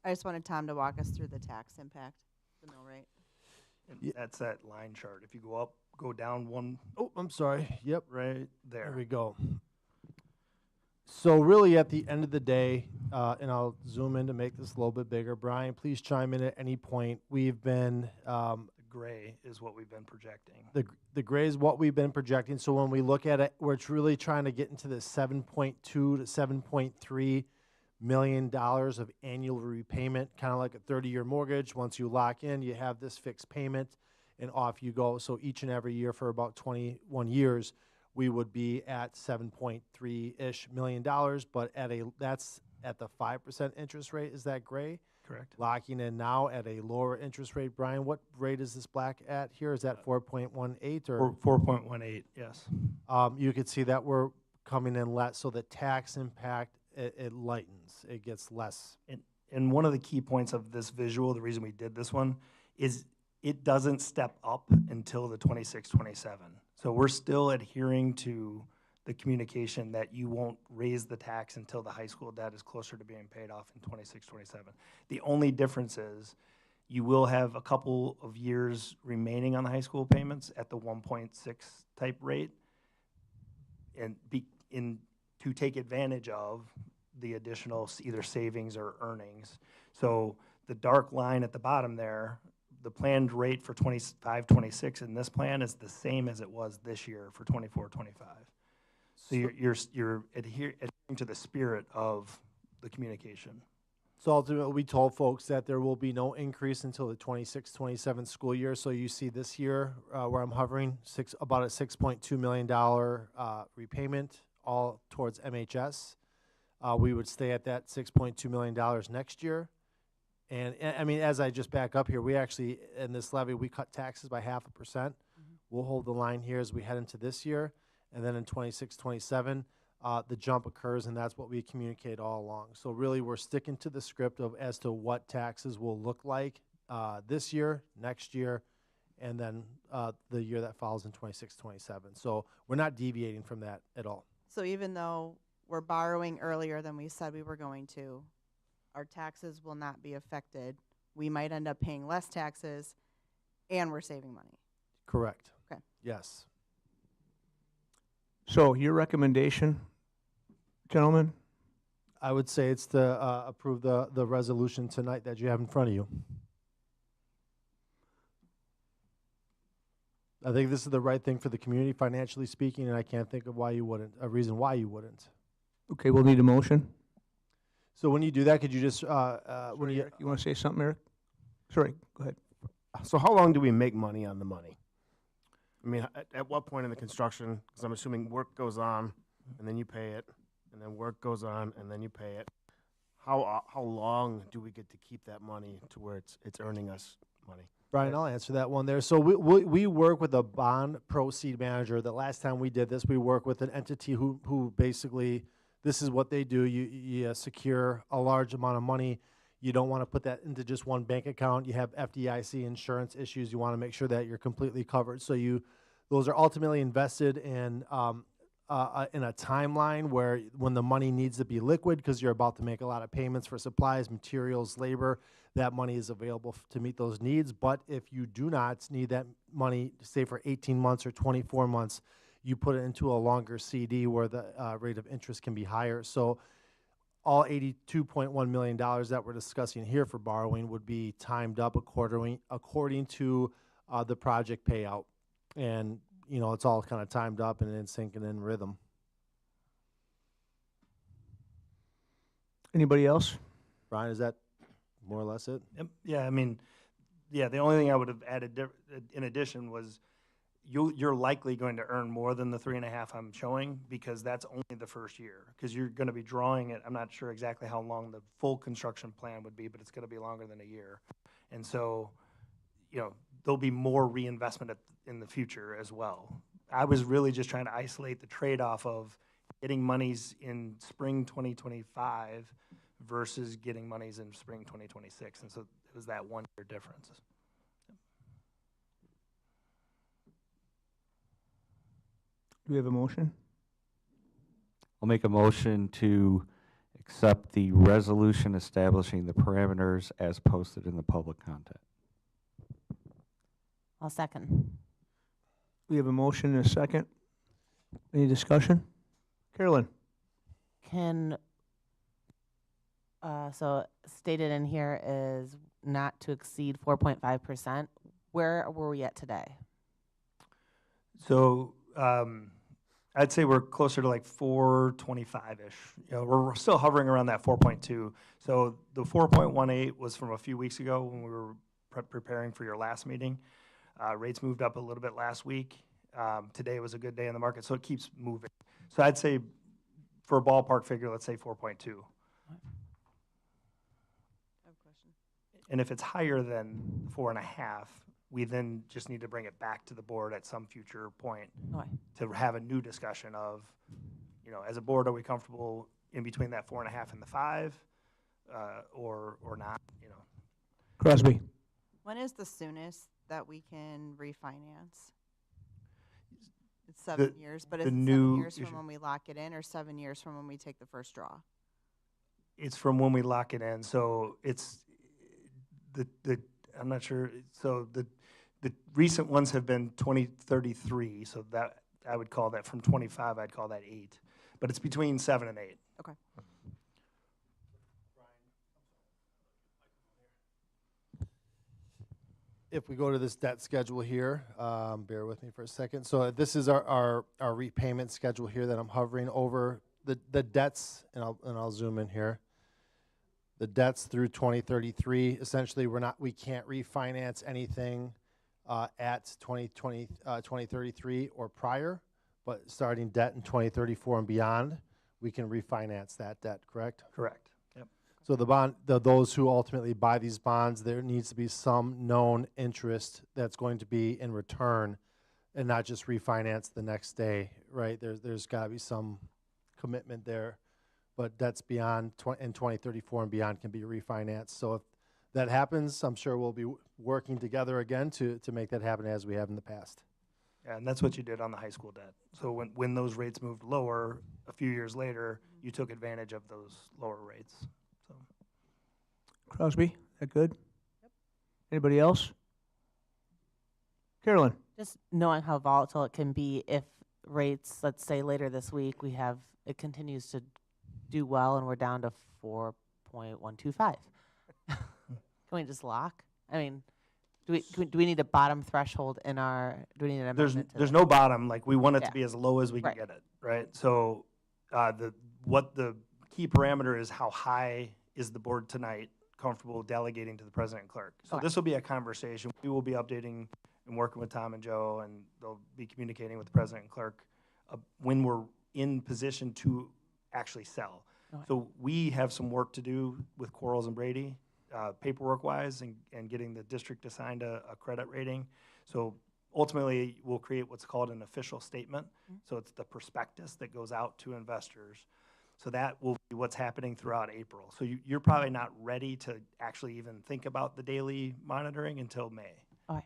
I just wanted Tom to walk us through the tax impact, the mill rate. And that's that line chart. If you go down one. Oh, I'm sorry. Yep. Right there. There we go. So really at the end of the day, and I'll zoom in to make this a little bit bigger. Brian, please chime in at any point. We've been gray is what we've been projecting. The gray is what we've been projecting. So when we look at it, we're really trying to get into the $7.2 to $7.3 million of annual repayment, kind of like a 30-year mortgage. Once you lock in, you have this fixed payment, and off you go. So each and every year for about 21 years, we would be at $7.3-ish million, but that's at the 5% interest rate. Is that gray? Correct. Locking in now at a lower interest rate. Brian, what rate is this black at here? Is that 4.18 or 4.18? Yes. You could see that we're coming in less, so the tax impact it lightens. It gets less. And one of the key points of this visual, the reason we did this one, is it doesn't step up until the 26-27. So we're still adhering to the communication that you won't raise the tax until the high school debt is closer to being paid off in 26-27. The only difference is you will have a couple of years remaining on the high school payments at the 1.6 type rate, and to take advantage of the additional either savings or earnings. So the dark line at the bottom there, the planned rate for 25-26 in this plan is the same as it was this year for 24-25. So you're adhering to the spirit of the communication. So ultimately, we told folks that there will be no increase until the 26-27 school year. So you see this year where I'm hovering, about a $6.2 million repayment, all towards MHS. We would stay at that $6.2 million next year. And I mean, as I just back up here, we actually, in this levy, we cut taxes by 0.5%. We'll hold the line here as we head into this year. And then in 26-27, the jump occurs, and that's what we communicate all along. So really, we're sticking to the script of as to what taxes will look like this year, next year, and then the year that follows in 26-27. So we're not deviating from that at all. So even though we're borrowing earlier than we said we were going to, our taxes will not be affected. We might end up paying less taxes, and we're saving money. Correct. Okay. Yes. So your recommendation, gentlemen? I would say it's to approve the resolution tonight that you have in front of you. I think this is the right thing for the community, financially speaking, and I can't think of a reason why you wouldn't. Okay, we'll need a motion. So when you do that, could you just, You want to say something, Eric? Sorry, go ahead. So how long do we make money on the money? I mean, at what point in the construction, because I'm assuming work goes on, and then you pay it, and then work goes on, and then you pay it. How long do we get to keep that money to where it's earning us money? Brian, I'll answer that one there. So we work with a bond proceed manager. The last time we did this, we work with an entity who basically, this is what they do. You secure a large amount of money. You don't want to put that into just one bank account. You have FDIC insurance issues. You want to make sure that you're completely covered. So those are ultimately invested in a timeline where when the money needs to be liquid because you're about to make a lot of payments for supplies, materials, labor, that money is available to meet those needs. But if you do not need that money, say for 18 months or 24 months, you put it into a longer CD where the rate of interest can be higher. So all $82.1 million that we're discussing here for borrowing would be timed up according to the project payout. And, you know, it's all kind of timed up and in sync and in rhythm. Anybody else? Brian, is that more or less it? Yeah, I mean, yeah, the only thing I would have added in addition was you're likely going to earn more than the 3.5 I'm showing because that's only the first year because you're going to be drawing it. I'm not sure exactly how long the full construction plan would be, but it's going to be longer than a year. And so, you know, there'll be more reinvestment in the future as well. I was really just trying to isolate the trade-off of getting monies in spring 2025 versus getting monies in spring 2026. And so it was that 1 year difference. Do we have a motion? I'll make a motion to accept the resolution establishing the parameters as posted in the public content. I'll second. We have a motion and a second. Any discussion? Carolyn? So stated in here is not to exceed 4.5%. Where were we at today? So I'd say we're closer to like 425-ish. You know, we're still hovering around that 4.2. So the 4.18 was from a few weeks ago when we were preparing for your last meeting. Rates moved up a little bit last week. Today was a good day in the market, so it keeps moving. So I'd say for a ballpark figure, let's say 4.2. And if it's higher than 4.5, we then just need to bring it back to the board at some future point to have a new discussion of, you know, as a board, are we comfortable in between that 4.5 and the 5, or not? You know. Crosby. When is the soonest that we can refinance? It's 7 years, but is it 7 years from when we lock it in or 7 years from when we take the first draw? It's from when we lock it in. So it's I'm not sure. So the recent ones have been 2033. So that I would call that from 25. I'd call that 8, but it's between 7 and 8. Okay. If we go to this debt schedule here, bear with me for a second. So this is our repayment schedule here that I'm hovering over. The debts, and I'll zoom in here. The debts through 2033. Essentially, we can't refinance anything at 2033 or prior, but starting debt in 2034 and beyond, we can refinance that debt. Correct? Correct. Yep. So those who ultimately buy these bonds, there needs to be some known interest that's going to be in return, and not just refinance the next day. Right? There's got to be some commitment there. But debts beyond in 2034 and beyond can be refinanced. So if that happens, I'm sure we'll be working together again to make that happen as we have in the past. Yeah, and that's what you did on the high school debt. So when those rates moved lower a few years later, you took advantage of those lower rates. So. Crosby, is that good? Yep. Anybody else? Carolyn? Just knowing how volatile it can be if rates, let's say later this week, it continues to do well and we're down to 4.125. Can we just lock? I mean, do we need a bottom threshold do we need an amendment? There's no bottom. Like we want it to be as low as we can get it, right? So what the key parameter is, how high is the board tonight comfortable delegating to the president and clerk? So this will be a conversation. We will be updating and working with Tom and Joe, and they'll be communicating with the president and clerk when we're in position to actually sell. Okay. So we have some work to do with Quarles and Brady, paperwork-wise, and getting the district assigned a credit rating. So ultimately, we'll create what's called an official statement. So it's the prospectus that goes out to investors. So that will be what's happening throughout April. So you're probably not ready to actually even think about the daily monitoring until May. Okay.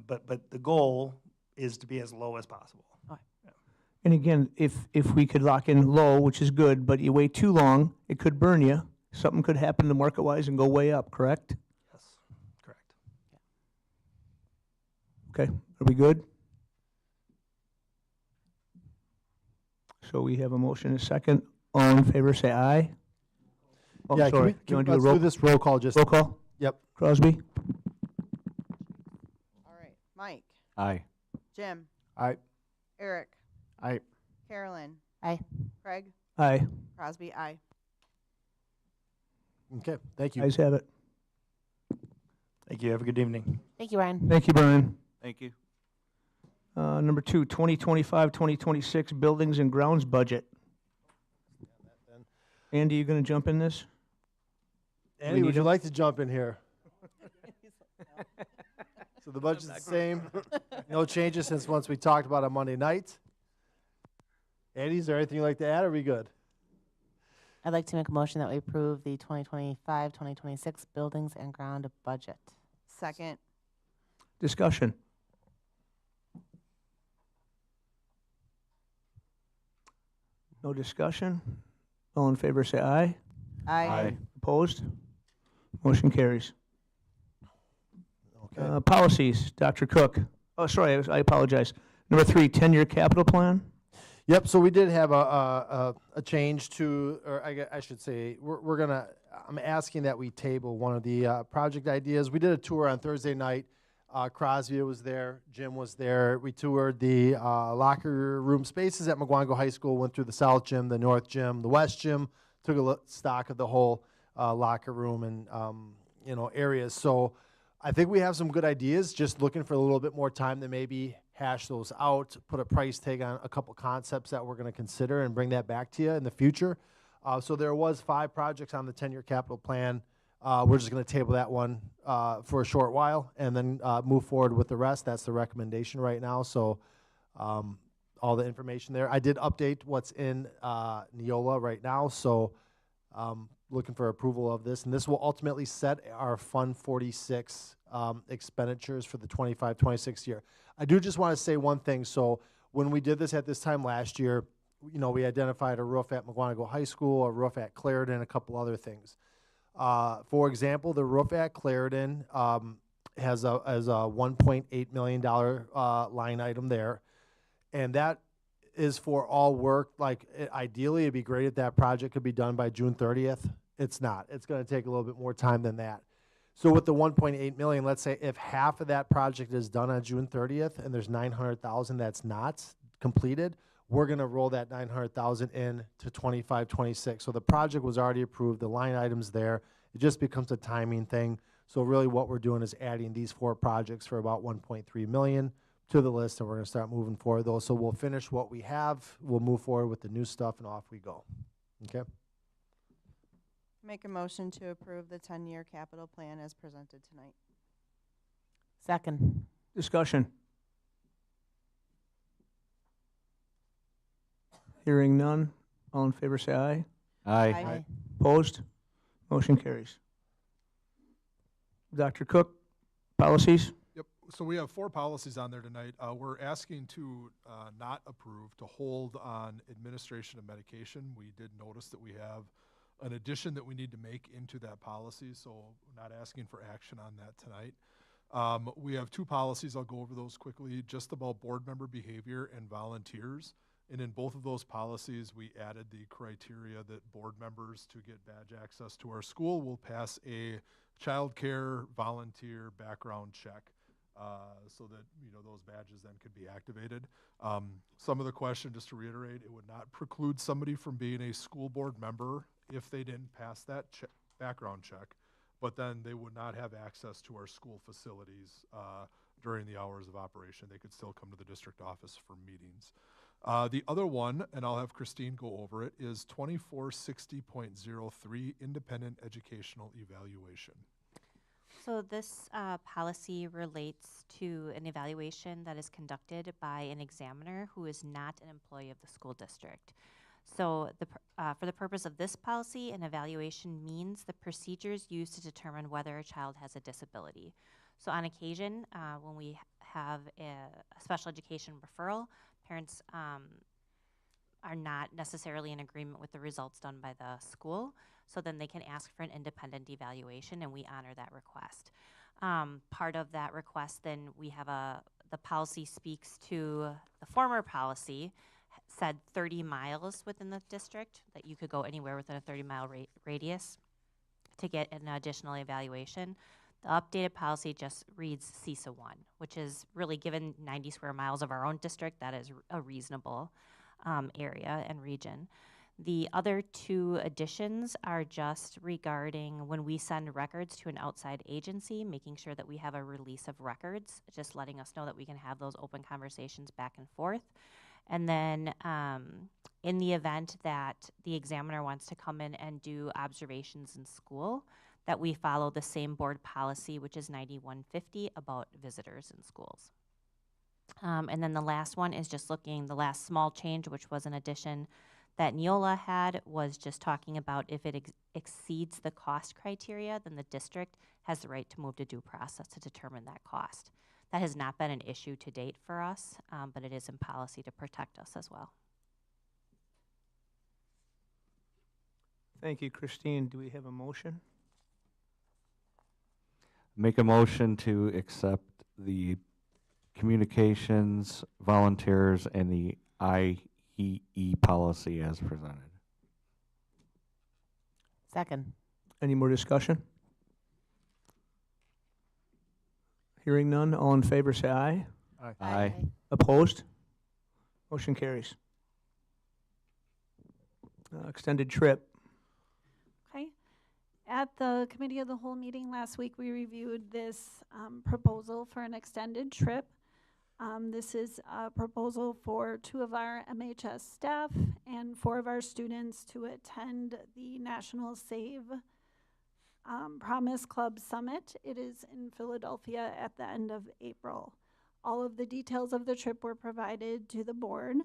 But the goal is to be as low as possible. And again, if we could lock in low, which is good, but you wait too long, it could burn you. Something could happen to market-wise and go way up, correct? Yes, correct. Okay, are we good? So we have a motion and a second. All in favor, say aye. Oh, Yeah, sorry. You wanna let's do this roll call just. Roll call? Yep. Crosby? All right, Mike, Aye. Jim, Aye. Eric, Aye. Carolyn, Aye. Craig, Aye. Crosby, aye. Okay, thank you. Ayes have it. Thank you. Have a good evening. Thank you, Ryan. Thank you, Brian. Thank you. Number 2, 2025-2026 Buildings and Grounds Budget. Andy, you going to jump in this? Andy, would need you him? like to jump in here? So the budget's the same. No changes since once we talked about on Monday night. Andy, is there anything you'd like to add, or are we good? I'd like to make a motion that we approve the 2025-2026 Buildings and Ground Budget. Second, Discussion. No discussion? All in favor, say aye. aye. Opposed? Motion carries. Okay. Policies, Dr. Cook. Oh, sorry, I apologize. Number 3, 10-year capital plan. Yep, so we did have a change to, or I should say, I'm asking that we table one of the project ideas. We did a tour on Thursday night. Crosby was there, Jim was there. We toured the locker room spaces at Mukwonago High School, went through the South Gym, the North Gym, the West Gym, took a stock of the whole locker room and areas. So I think we have some good ideas, just looking for a little bit more time to maybe hash those out, put a price tag on a couple concepts that we're going to consider and bring that back to you in the future. So there was 5 projects on the 10-year capital plan. We're just going to table that one for a short while and then move forward with the rest. That's the recommendation right now. So all the information there. I did update what's in Neola right now. So looking for approval of this. And this will ultimately set our Fund 46 expenditures for the 25-26 year. I do just want to say one thing. So when we did this at this time last year, we identified a roof at Mukwonago High School, a roof at Clarendon, a couple other things. For example, the roof at Clarendon has a $1.8 million line item there, and that is for all work. Like ideally, it'd be great if that project could be done by June 30th. It's not. It's going to take a little bit more time than that. So with the 1.8 million, let's say if half of that project is done on June 30th, and there's 900,000 that's not completed, we're going to roll that 900,000 in to 25-26. So the project was already approved. The line item's there. It just becomes a timing thing. So really what we're doing is adding these 4 projects for about 1.3 million to the list, and we're going to start moving forward those. So we'll finish what we have. We'll move forward with the new stuff, and off we go. Okay? Make a motion to approve the 10-year capital plan as presented tonight. Second. Discussion. Hearing none. All in favor, say aye. Aye. Aye. Opposed? Motion carries. Dr. Cook, policies? Yep, so we have 4 policies on there tonight. We're asking to not approve, to hold on administration of medication. We did notice that we have an addition that we need to make into that policy, so we're not asking for action on that tonight. We have 2 policies, I'll go over those quickly, just about board member behavior and volunteers. And in both of those policies, we added the criteria that board members, to get badge access to our school, will pass a child care volunteer background check so that those badges then could be activated. Some of the question, just to reiterate, it would not preclude somebody from being a school board member if they didn't pass that background check, but then they would not have access to our school facilities during the hours of operation. They could still come to the district office for meetings. The other one, and I'll have Christine go over it, is 2460.03 Independent Educational Evaluation. So this policy relates to an evaluation that is conducted by an examiner who is not an employee of the school district. So for the purpose of this policy, an evaluation means the procedures used to determine whether a child has a disability. So on occasion, when we have a special education referral, parents are not necessarily in agreement with the results done by the school, so then they can ask for an independent evaluation, and we honor that request. Part of that request, then we have the policy speaks to the former policy, said 30 miles within the district, that you could go anywhere within a 30-mile radius to get an additional evaluation. The updated policy just reads CISA 1, which is really, given 90 square miles of our own district, that is a reasonable area and region. The other two additions are just regarding when we send records to an outside agency, making sure that we have a release of records, just letting us know that we can have those open conversations back and forth. And then in the event that the examiner wants to come in and do observations in school, that we follow the same board policy, which is 9150, about visitors in schools. And then the last one is just looking, the last small change, which was an addition that Neola had, was just talking about if it exceeds the cost criteria, then the district has the right to move to due process to determine that cost. That has not been an issue to date for us, but it is in policy to protect us as well. Thank you, Christine. Do we have a motion? Make a motion to accept the communications, volunteers, and the IEE policy as presented. Second. Any more discussion? Hearing none, all in favor say aye. Aye. Aye. Opposed? Motion carries. Extended trip. Okay. At the Committee of the Whole meeting last week, we reviewed this proposal for an extended trip. This is a proposal for 2 of our MHS staff and 4 of our students to attend the National Save Promise Club Summit. It is in Philadelphia at the end of April. All of the details of the trip were provided to the board.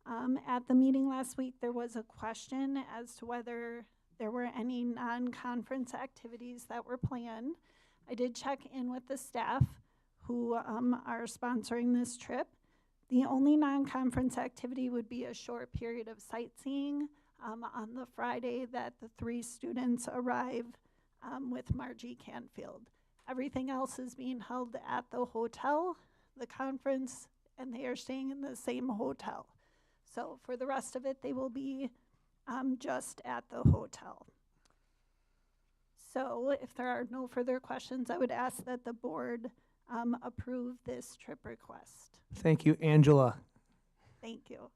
At the meeting last week, there was a question as to whether there were any non-conference activities that were planned. I did check in with the staff who are sponsoring this trip. The only non-conference activity would be a short period of sightseeing on the Friday that the 3 students arrive with Margie Canfield. Everything else is being held at the hotel, the conference, and they are staying in the same hotel. So for the rest of it, they will be just at the hotel. So if there are no further questions, I would ask that the board approve this trip request. Thank you, Angela. Thank you.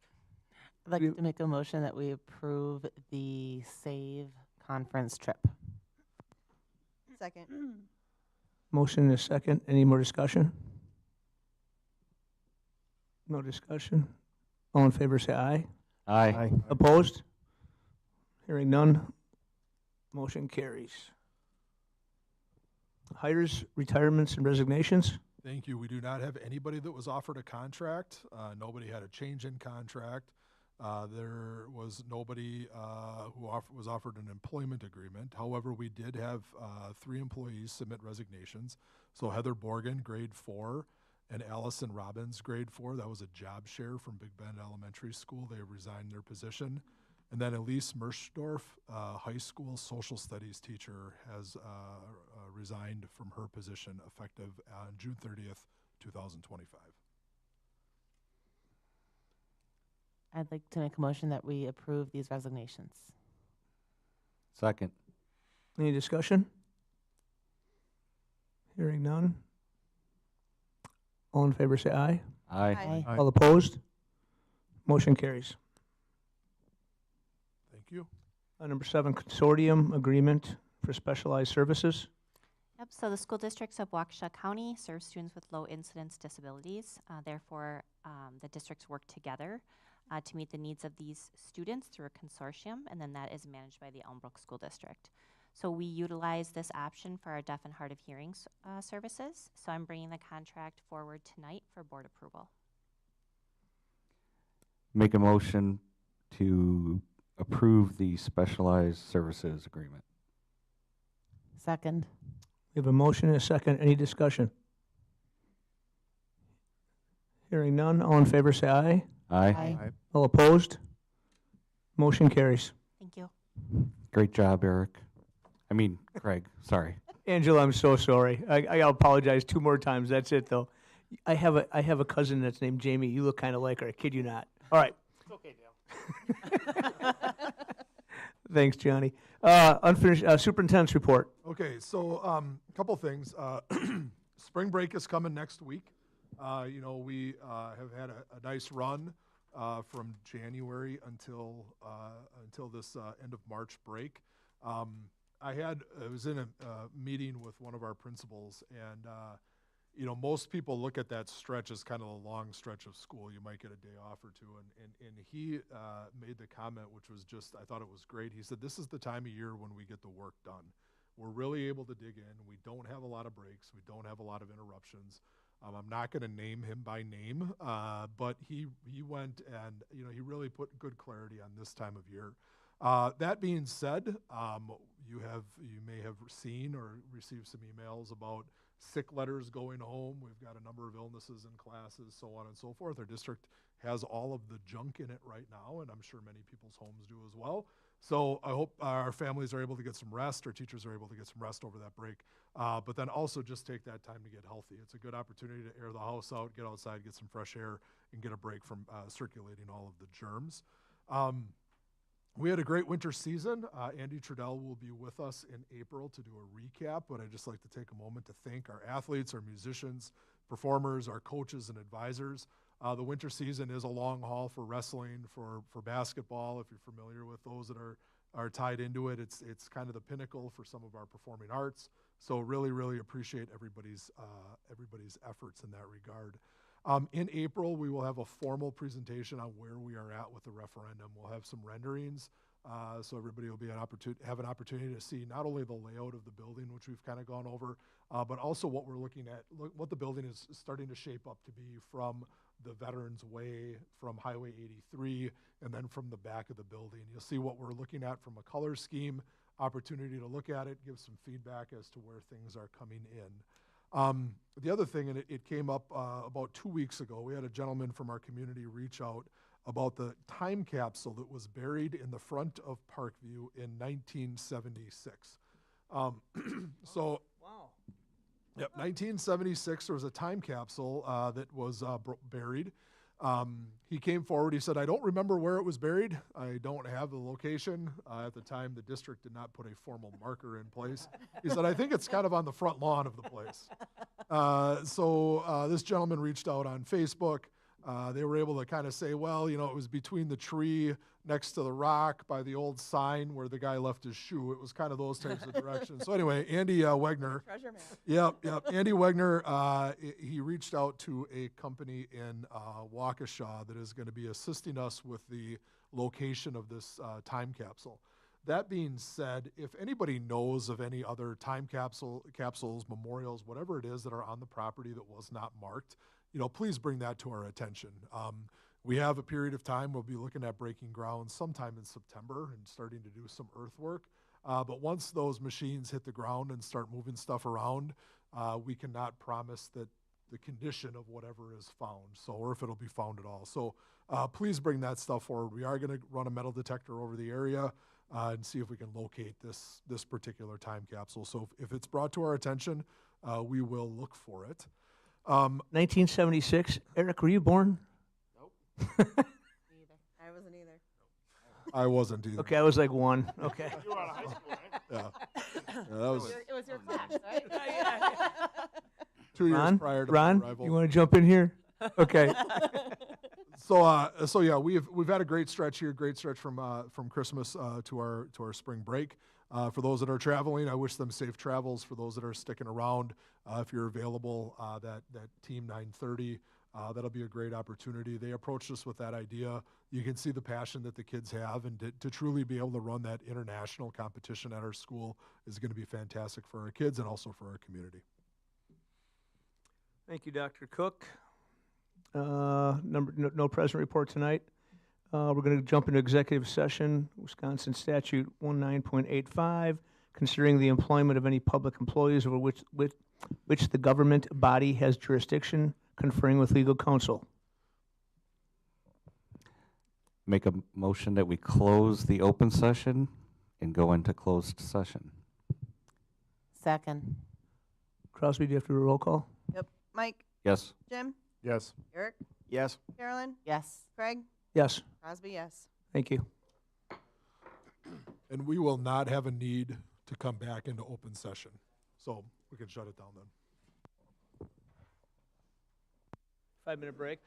I'd like to make a motion that we approve the SAVE conference trip. Second. Motion is second. Any more discussion? No discussion. All in favor say aye. Aye. Aye. Opposed? Hearing none. Motion carries. Hires, retirements, and resignations. Thank you. We do not have anybody that was offered a contract. Nobody had a change in contract. There was nobody who was offered an employment agreement. However, we did have 3 employees submit resignations. So Heather Borgen, grade 4, and Allison Robbins, grade 4. That was a job share from Big Bend Elementary School. They resigned their position. And then Elise Merschdorf, high school social studies teacher, has resigned from her position effective on June 30th, 2025. I'd like to make a motion that we approve these resignations. Second. Any discussion? Hearing none. All in favor say aye. Aye. Aye. All opposed? Motion carries. Thank you. Number 7, consortium agreement for specialized services. Yep, so the school districts of Waukesha County serve students with low incidence disabilities. Therefore, the districts work together to meet the needs of these students through a consortium, and then that is managed by the Elmbrook School District. So we utilize this option for our deaf and hard of hearing services. So I'm bringing the contract forward tonight for board approval. Make a motion to approve the specialized services agreement. Second. We have a motion and a second. Any discussion? Hearing none. All in favor say aye. Aye. Aye. All opposed? Motion carries. Thank you. Great job, Eric. I mean, Craig, sorry. Angela, I'm so sorry. I apologize 2 more times. That's it, though. I have a cousin that's named Jamie. You look kind of like her. I kid you not. All right. It's okay, Dale. Thanks, Johnny. Unfinished superintendent's report. Okay, so a couple things. Spring break is coming next week. We have had a nice run from January until this end of March break. I was in a meeting with one of our principals, and most people look at that stretch as kind of a long stretch of school. You might get a day off or two, and he made the comment, which was I thought it was great. He said, "This is the time of year when we get the work done. We're really able to dig in. We don't have a lot of breaks. We don't have a lot of interruptions." I'm not going to name him by name, but he went and he really put good clarity on this time of year. That being said, you may have seen or received some emails about sick letters going home. We've got a number of illnesses in classes, so on and so forth. Our district has all of the junk in it right now, and I'm sure many people's homes do as well. So I hope our families are able to get some rest, our teachers are able to get some rest over that break, but then also just take that time to get healthy. It's a good opportunity to air the house out, get outside, get some fresh air, and get a break from circulating all of the germs. We had a great winter season. Andy Trudell will be with us in April to do a recap, but I'd just like to take a moment to thank our athletes, our musicians, performers, our coaches, and advisors. The winter season is a long haul for wrestling, for basketball, if you're familiar with those that are tied into it. It's kind of the pinnacle for some of our performing arts. So really, really appreciate everybody's efforts in that regard. In April, we will have a formal presentation on where we are at with the referendum. We'll have some renderings, so everybody will have an opportunity to see not only the layout of the building, which we've kind of gone over, but also what we're looking at, what the building is starting to shape up to be from the Veterans Way, from Highway 83, and then from the back of the building. You'll see what we're looking at from a color scheme, opportunity to look at it, give some feedback as to where things are coming in. The other thing, and it came up about 2 weeks ago, we had a gentleman from our community reach out about the time capsule that was buried in the front of Parkview in 1976. So, wow. Yep, 1976, there was a time capsule that was buried. He came forward, he said, "I don't remember where it was buried. I don't have the location." At the time, the district did not put a formal marker in place. He said, "I think it's kind of on the front lawn of the place." So this gentleman reached out on Facebook. They were able to kind of say, well, it was between the tree next to the rock by the old sign where the guy left his shoe. It was kind of those types of directions. So anyway, Andy Wegner. Treasure map. Yep. Andy Wegner, he reached out to a company in Waukesha that is going to be assisting us with the location of this time capsule. That being said, if anybody knows of any other time capsules, memorials, whatever it is that are on the property that was not marked, please bring that to our attention. We have a period of time, we'll be looking at breaking ground sometime in September and starting to do some earthwork. But once those machines hit the ground and start moving stuff around, we cannot promise that the condition of whatever is found, or if it'll be found at all. So please bring that stuff forward. We are going to run a metal detector over the area and see if we can locate this particular time capsule. So if it's brought to our attention, we will look for it. 1976. Eric, were you born? I wasn't either. I wasn't either. Okay, I was like 1. Okay. You were out of high school, right? Yeah. That was It was your class, right? 2 years prior to my Ron, arrival. you want to jump in here? Okay. So yeah, we've had a great stretch here, from Christmas to our spring break. For those that are traveling, I wish them safe travels. For those that are sticking around, if you're available, that team 9:30 That'll be a great opportunity. They approached us with that idea. You can see the passion that the kids have, and to truly be able to run that international competition at our school is going to be fantastic for our kids and also for our community. Thank you, Dr. Cook. No president report tonight. We're going to jump into executive session, Wisconsin Statute 19.85, considering the employment of any public employees over which the government body has jurisdiction, conferring with legal counsel. Make a motion that we close the open session and go into closed session. Second. Crosby, do you have to do a roll call? Yep. Mike? Yes. Jim? Yes. Eric? Yes. Carolyn? Yes. Craig? Yes. Crosby, yes. Thank you. And we will not have a need to come back into open session. So we can shut it down then. 5-minute break.